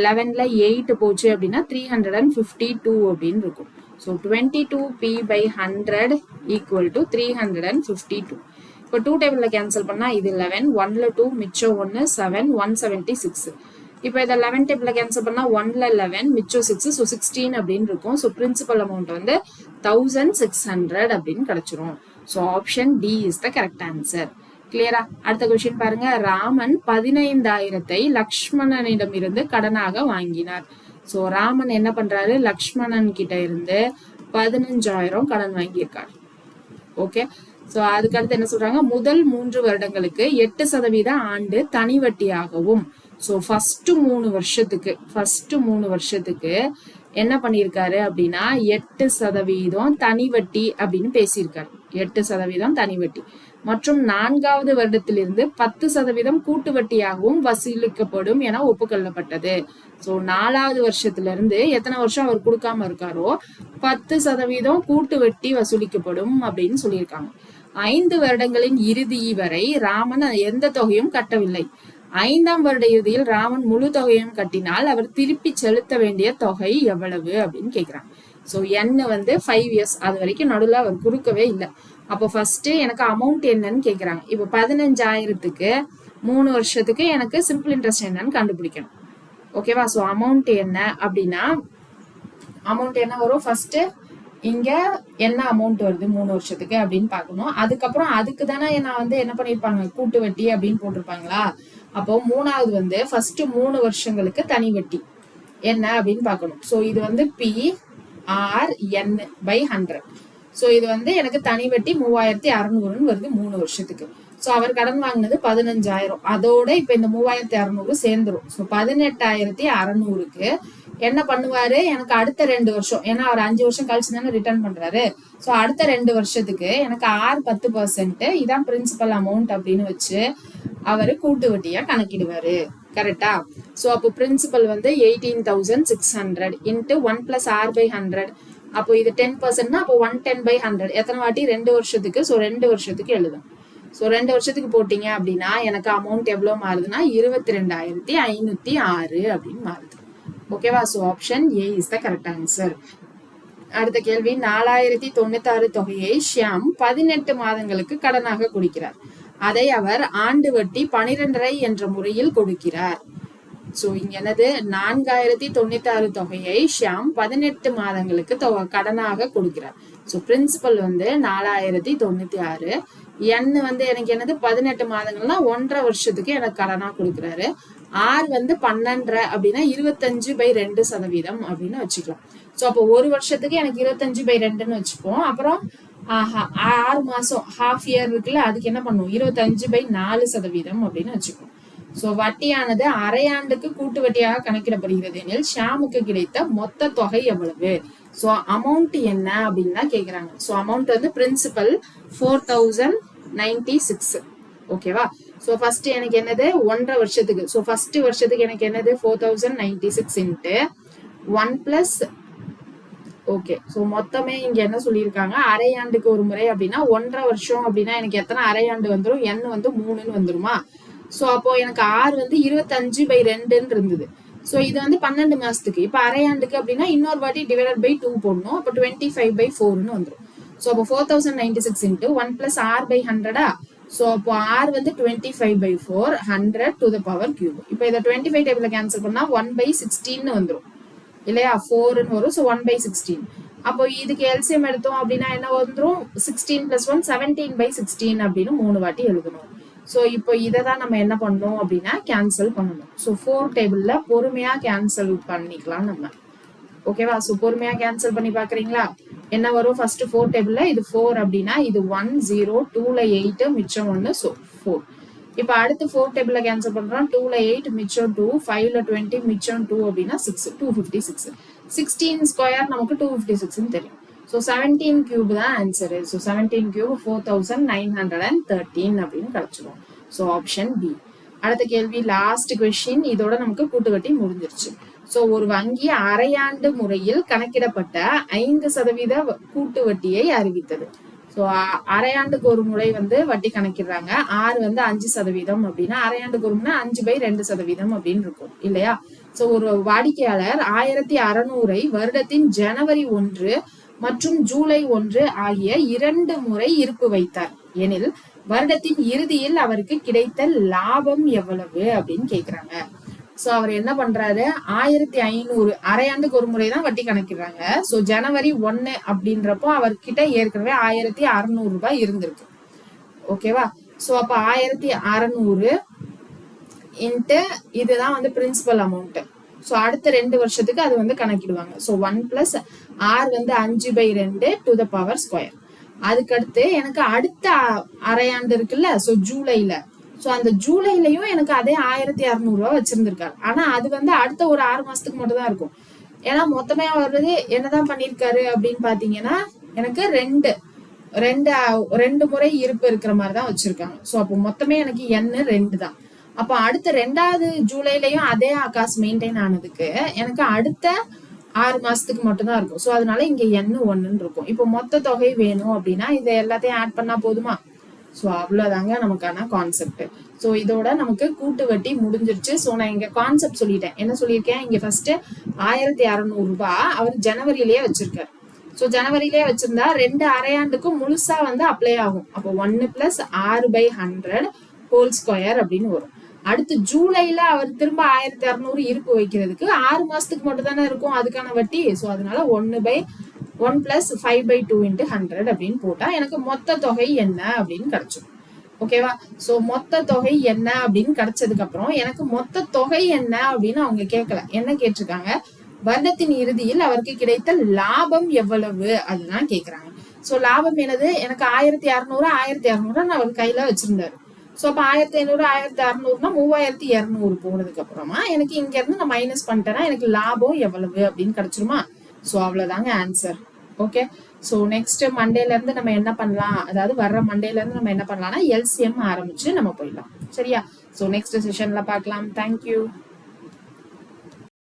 Speaker 1: 11ல 8 போச்சு அப்படின்னா 352 அப்படின்னு இருக்கும். So 22p/100 equal to 352. இப்போ 2 டேபிள்ல கேன்சல் பண்ணா இது 11, 1ல 2 மிச்சம் 1 7 176. இப்போ இதை 11 டேபிள்ல கேன்சல் பண்ணா 1ல 11 மிச்சம் 6, ஸோ 16 அப்படின்னு இருக்கும். ஸோ பிரின்சிபல் அமௌண்ட் வந்து 1600 அப்படின்னு கிடைச்சிரும். So option D is the correct answer. கிளியரா? அடுத்த கொஸ்டின் பாருங்க. ராமன் 15,000 லக்ஷ்மணனிடம் இருந்து கடனாக வாங்கினார். சோ ராமன் என்ன பண்றாரு, லக்ஷ்மணன் கிட்ட இருந்து 15,000 கடன் வாங்கியிருக்காரு. ஓகே, சோ அதுக்கு அடுத்து என்ன சொல்றாங்க, முதல் 3 வருடங்களுக்கு 8% ஆண்டு தனி வட்டியாகவும், சோ ஃபர்ஸ்ட் 3 வருஷத்துக்கு என்ன பண்ணிருக்காரு அப்படின்னா 8% தனி வட்டி அப்படின்னு பேசியிருக்காரு. 8% தனி வட்டி மற்றும் 4வது வருடத்திலிருந்து 10% கூட்டு வட்டியாகவும் வசூலிக்கப்படும் என ஒப்புக்கொள்ளப்பட்டது. சோ 4வது வருஷத்துல இருந்து எத்தனை வருஷம் அவர் கொடுக்காம இருக்காரோ 10% கூட்டு வட்டி வசூலிக்கப்படும் அப்படின்னு சொல்லியிருக்காங்க. 5 வருடங்களின் இறுதி வரை ராமன் எந்த தொகையும் கட்டவில்லை. 5ஆம் வருட இறுதியில் ராமன் முழு தொகையும் கட்டினால் அவர் திருப்பி செலுத்த வேண்டிய தொகை எவ்வளவு அப்படின்னு கேக்குறாங்க. சோ n வந்து 5 இயர்ஸ், அது வரைக்கும் நடுவில் அவர் கொடுக்கவே இல்லை. அப்போ ஃபர்ஸ்ட் எனக்கு அமௌண்ட் என்னன்னு கேக்குறாங்க. இப்போ 15,000க்கு 3 வருஷத்துக்கு எனக்கு சிம்பிள் இன்ட்ரெஸ்ட் என்னன்னு கண்டுபிடிக்கணும். ஓகேவா? சோ அமௌண்ட் என்ன அப்படின்னா, அமௌண்ட் என்ன வரும், ஃபர்ஸ்ட் இங்க என்ன அமௌண்ட் வருது 3 வருஷத்துக்கு அப்படின்னு பாக்கணும். அதுக்கப்புறம் அதுக்கு தானே நான் வந்து என்ன பண்ணிருப்பாங்க, கூட்டு வட்டி அப்படின்னு போட்டிருப்பாங்களா. அப்போ 3வது வந்து ஃபர்ஸ்ட் 3 வருஷங்களுக்கு தனி வட்டி என்ன அப்படின்னு பாக்கணும். சோ இது வந்து PRN/100. சோ இது வந்து எனக்கு தனி வட்டி 3600 வருது 3 வருஷத்துக்கு. சோ அவர் கடன் வாங்கினது 15,000, அதோட இப்ப இந்த 3600 சேர்ந்துரும். சோ 18,600க்கு என்ன பண்ணுவாரு, எனக்கு அடுத்த 2 வருஷம், ஏன்னா அவர் 5 வருஷம் கழிச்சு தானே ரிட்டர்ன் பண்றாரு. சோ அடுத்த 2 வருஷத்துக்கு எனக்கு 10% இதான் பிரின்சிபல் அமௌண்ட் அப்படின்னு வச்சு அவரு கூட்டு வட்டியா கணக்கிடுவாரு. கரெக்டா? சோ அப்போ பிரின்சிபல் வந்து 18,600 இன்ட்டு 1 + r/100. அப்போ இது 10%, அப்போ 110/100 எத்தனை வாட்டி, 2 வருஷத்துக்கு. சோ 2 வருஷத்துக்கு எழுதும். சோ 2 வருஷத்துக்கு போட்டீங்க அப்படின்னா எனக்கு அமௌண்ட் எவ்வளவு மாறுதுன்னா 22,506 அப்படின்னு மாறுது. ஓகேவா? So option A is the correct answer. அடுத்த கேள்வி, 4,096 தொகையை ஷியாம் 18 மாதங்களுக்கு கடனாக கொடுக்கிறார். அதை அவர் ஆண்டு வட்டி 12.5 என்ற முறையில் கொடுக்கிறார். சோ இங்க என்னது 4096 தொகையை ஷியாம் 18 மாதங்களுக்கு கடனாக கொடுக்கிறார். சோ பிரின்சிபல் வந்து 4096, என் வந்து எனக்கு என்னது 18 மாதங்கள்னா 1.5 வருஷத்துக்கு எனக்கு கடனா கொடுக்குறாரு. ஆர் வந்து 12 அப்படின்னா 25/2% அப்படின்னு வச்சுக்கலாம். சோ அப்போ ஒரு வருஷத்துக்கு எனக்கு 25/2ன்னு வச்சுப்போம். அப்புறம் 6 மாசம் ஹாஃப் இயர் இருக்குல்ல, அதுக்கு என்ன பண்ணும் 25/4% அப்படின்னு வச்சுக்கோம். சோ வட்டியானது அரையாண்டுக்கு கூட்டு வட்டியாக கணக்கிடப்படுகிறது எனில் ஷியாமுக்கு கிடைத்த மொத்த தொகை எவ்வளவு? சோ அமௌண்ட் என்ன அப்படின்னு தான் கேக்குறாங்க. சோ அமௌண்ட் வந்து பிரின்சிபல் 4096. ஓகேவா? சோ ஃபர்ஸ்ட் எனக்கு என்னது 1.5 வருஷத்துக்கு. சோ ஃபர்ஸ்ட் வருஷத்துக்கு எனக்கு என்னது 4096 இன்ட்டு 1 பிளஸ். ஓகே, சோ மொத்தமே இங்க என்ன சொல்லியிருக்காங்க, அரையாண்டுக்கு ஒரு முறை அப்படின்னா 1.5 வருஷம் அப்படின்னா எனக்கு எத்தனை அரையாண்டு வந்துடும்? n வந்து 3ன்னு வந்துருமா? சோ அப்போ எனக்கு ஆர் வந்து 25/2ன்னு இருந்தது. சோ இது வந்து 12 மாசத்துக்கு. இப்ப அரையாண்டுக்கு அப்படின்னா இன்னொரு வாட்டி டிவைடட் பை 2 போடணும். அப்ப 25/4ன்னு வந்துடும். சோ அப்போ 4096 into 1 plus r by 100. So அப்போ ஆர் வந்து 25/4, 100 to the power cube. இப்ப இதை 25 டேபிள்ல கேன்சல் பண்ணா 1/16 வந்துடும் இல்லையா? 4ன்னு வரும். சோ 1/16. அப்போ இதுக்கு எல்சிஎம் எடுத்தோம் அப்படின்னா என்ன வந்துடும்? 16 + 1 17/16 அப்படின்னு 3 வாட்டி எழுதணும். சோ இப்போ இதை தான் நம்ம என்ன பண்ணணும் அப்படின்னா கேன்சல் பண்ணணும். சோ 4 டேபிள்ல பொறுமையா கேன்சல் பண்ணிக்கலாம் நம்ம. ஓகேவா? சோ பொறுமையா கேன்சல் பண்ணி பாக்குறீங்களா? என்ன வரும்? ஃபர்ஸ்ட் 4 டேபிள்ல இது 4 அப்படின்னா இது 1 0, 2ல 8 மிச்சம் 1, சோ 4. இப்ப அடுத்து 4 டேபிள்ல கேன்சல் பண்றோம். 2ல 8 மிச்சம் 2, 5ல 20 மிச்சம் 2 அப்படின்னா 6, 256. 16 ஸ்கொயர் நமக்கு 256ன்னு தெரியும். சோ 17 கியூப் தான் ஆன்சர். சோ 17 கியூப் 4913 அப்படின்னு கிடைச்சிடும். So option B. அடுத்த கேள்வி, லாஸ்ட் கொஸ்டின். இதோட நமக்கு கூட்டுவட்டி முடிஞ்சிருச்சு. சோ ஒரு வங்கி அரையாண்டு முறையில் கணக்கிடப்பட்ட 5% கூட்டு வட்டியை அறிவித்தது. சோ அரையாண்டுக்கு ஒரு முறை வந்து வட்டி கணக்கிடுறாங்க. ஆறு வந்து 5% அப்படின்னா அரையாண்டுக்கு ஒரு முறை 5/2% அப்படின்னு இருக்கும் இல்லையா? சோ ஒரு வாடிக்கையாளர் 1600 வருடத்தின் ஜனவரி 1 மற்றும் ஜூலை 1 ஆகிய 2 முறை இருப்பு வைத்தார் எனில் வருடத்தின் இறுதியில் அவருக்கு கிடைத்த லாபம் எவ்வளவு அப்படின்னு கேக்குறாங்க. சோ அவர் என்ன பண்றாரு, 1500 அரையாண்டுக்கு ஒரு முறைதான் வட்டி கணக்கிடுறாங்க. சோ ஜனவரி 1 அப்படின்றப்போ அவர்கிட்ட ஏற்கனவே 1600 ரூபாய் இருந்திருக்கு. ஓகேவா? சோ அப்ப 1600 இன்ட்டு இதுதான் வந்து பிரின்சிபல் அமௌண்ட். சோ அடுத்த 2 வருஷத்துக்கு அது வந்து கணக்கிடுவாங்க. சோ 1 பிளஸ் ஆர் வந்து 5/2 to the power ஸ்கொயர். அதுக்கடுத்து எனக்கு அடுத்த அரையாண்டு இருக்குல்ல, சோ ஜூலைல. சோ அந்த ஜூலைலயும் எனக்கு அதே 1600 ரூபாய் வச்சிருந்திருக்காரு. ஆனா அது வந்து அடுத்த ஒரு 6 மாசத்துக்கு மட்டும் தான் இருக்கும். ஏன்னா மொத்தமே வர்றது என்னதான் பண்ணிருக்காரு அப்படின்னு பாத்தீங்கன்னா எனக்கு ரெண்டு முறை இருப்பு இருக்கிற மாதிரிதான் வச்சிருக்காங்க. சோ அப்போ மொத்தமே எனக்கு n 2 தான். அப்ப அடுத்த 2வது ஜூலைலயும் அதே காசு மெயின்டைன் ஆனதுக்கு எனக்கு அடுத்த 6 மாசத்துக்கு மட்டும்தான் இருக்கும். சோ அதனால இங்க n 1ன்னு இருக்கும். இப்போ மொத்த தொகை வேணும் அப்படின்னா இதை எல்லாத்தையும் ஆட் பண்ணா போதுமா? சோ அவ்வளவுதாங்க நமக்கான கான்செப்ட். சோ இதோட நமக்கு கூட்டு வட்டி முடிஞ்சிருச்சு. சோ நான் இங்க கான்செப்ட் சொல்லிட்டேன். என்ன சொல்லியிருக்கேன் இங்க? ஃபர்ஸ்ட் 1600 ரூபாய் அவர் ஜனவரியிலேயே வச்சிருக்காரு. சோ ஜனவரியிலேயே வச்சிருந்தா 2 அரையாண்டுக்கும் முழுசா வந்து அப்ளை ஆகும். அப்போ 1 பிளஸ் 6/100 ஹோல் ஸ்கொயர் அப்படின்னு வரும். அடுத்து ஜூலைல அவர் திரும்ப 1600 இருப்பு வைக்கிறதுக்கு 6 மாசத்துக்கு மட்டும் தானே இருக்கும் அதுக்கான வட்டி. சோ அதனால 1 பிளஸ் 5/2 இன்ட்டு 100 அப்படின்னு போட்டா எனக்கு மொத்த தொகை என்ன அப்படின்னு கிடைச்சிடும். ஓகேவா? சோ மொத்த தொகை என்ன அப்படின்னு கிடைச்சதுக்கு அப்புறம் எனக்கு மொத்த தொகை என்ன அப்படின்னு அவங்க கேட்கல. என்ன கேட்டிருக்காங்க? வருடத்தின் இறுதியில் அவருக்கு கிடைத்த லாபம் எவ்வளவு அதுதான் கேக்குறாங்க. சோ லாபம் என்னது? எனக்கு 1600 நான் அவர் கையில வச்சிருந்தாரு. சோ அப்ப 1500 1600னா 3200 போனதுக்கு அப்புறமா எனக்கு இங்க இருந்து நான் மைனஸ் பண்ணிட்டேன்னா எனக்கு லாபம் எவ்வளவு அப்படின்னு கிடைச்சிருமா? சோ அவ்வளவுதாங்க ஆன்சர். ஓகே, சோ நெக்ஸ்ட் மண்டேல இருந்து நம்ம என்ன பண்ணலாம், அதாவது வர்ற மண்டேல இருந்து நம்ம என்ன பண்ணலாம்னா எல்சிஎம் ஆரம்பிச்சு நம்ம போயிடலாம். சரியா? சோ நெக்ஸ்ட் செஷன்ல பார்க்கலாம். தேங்க்யூ.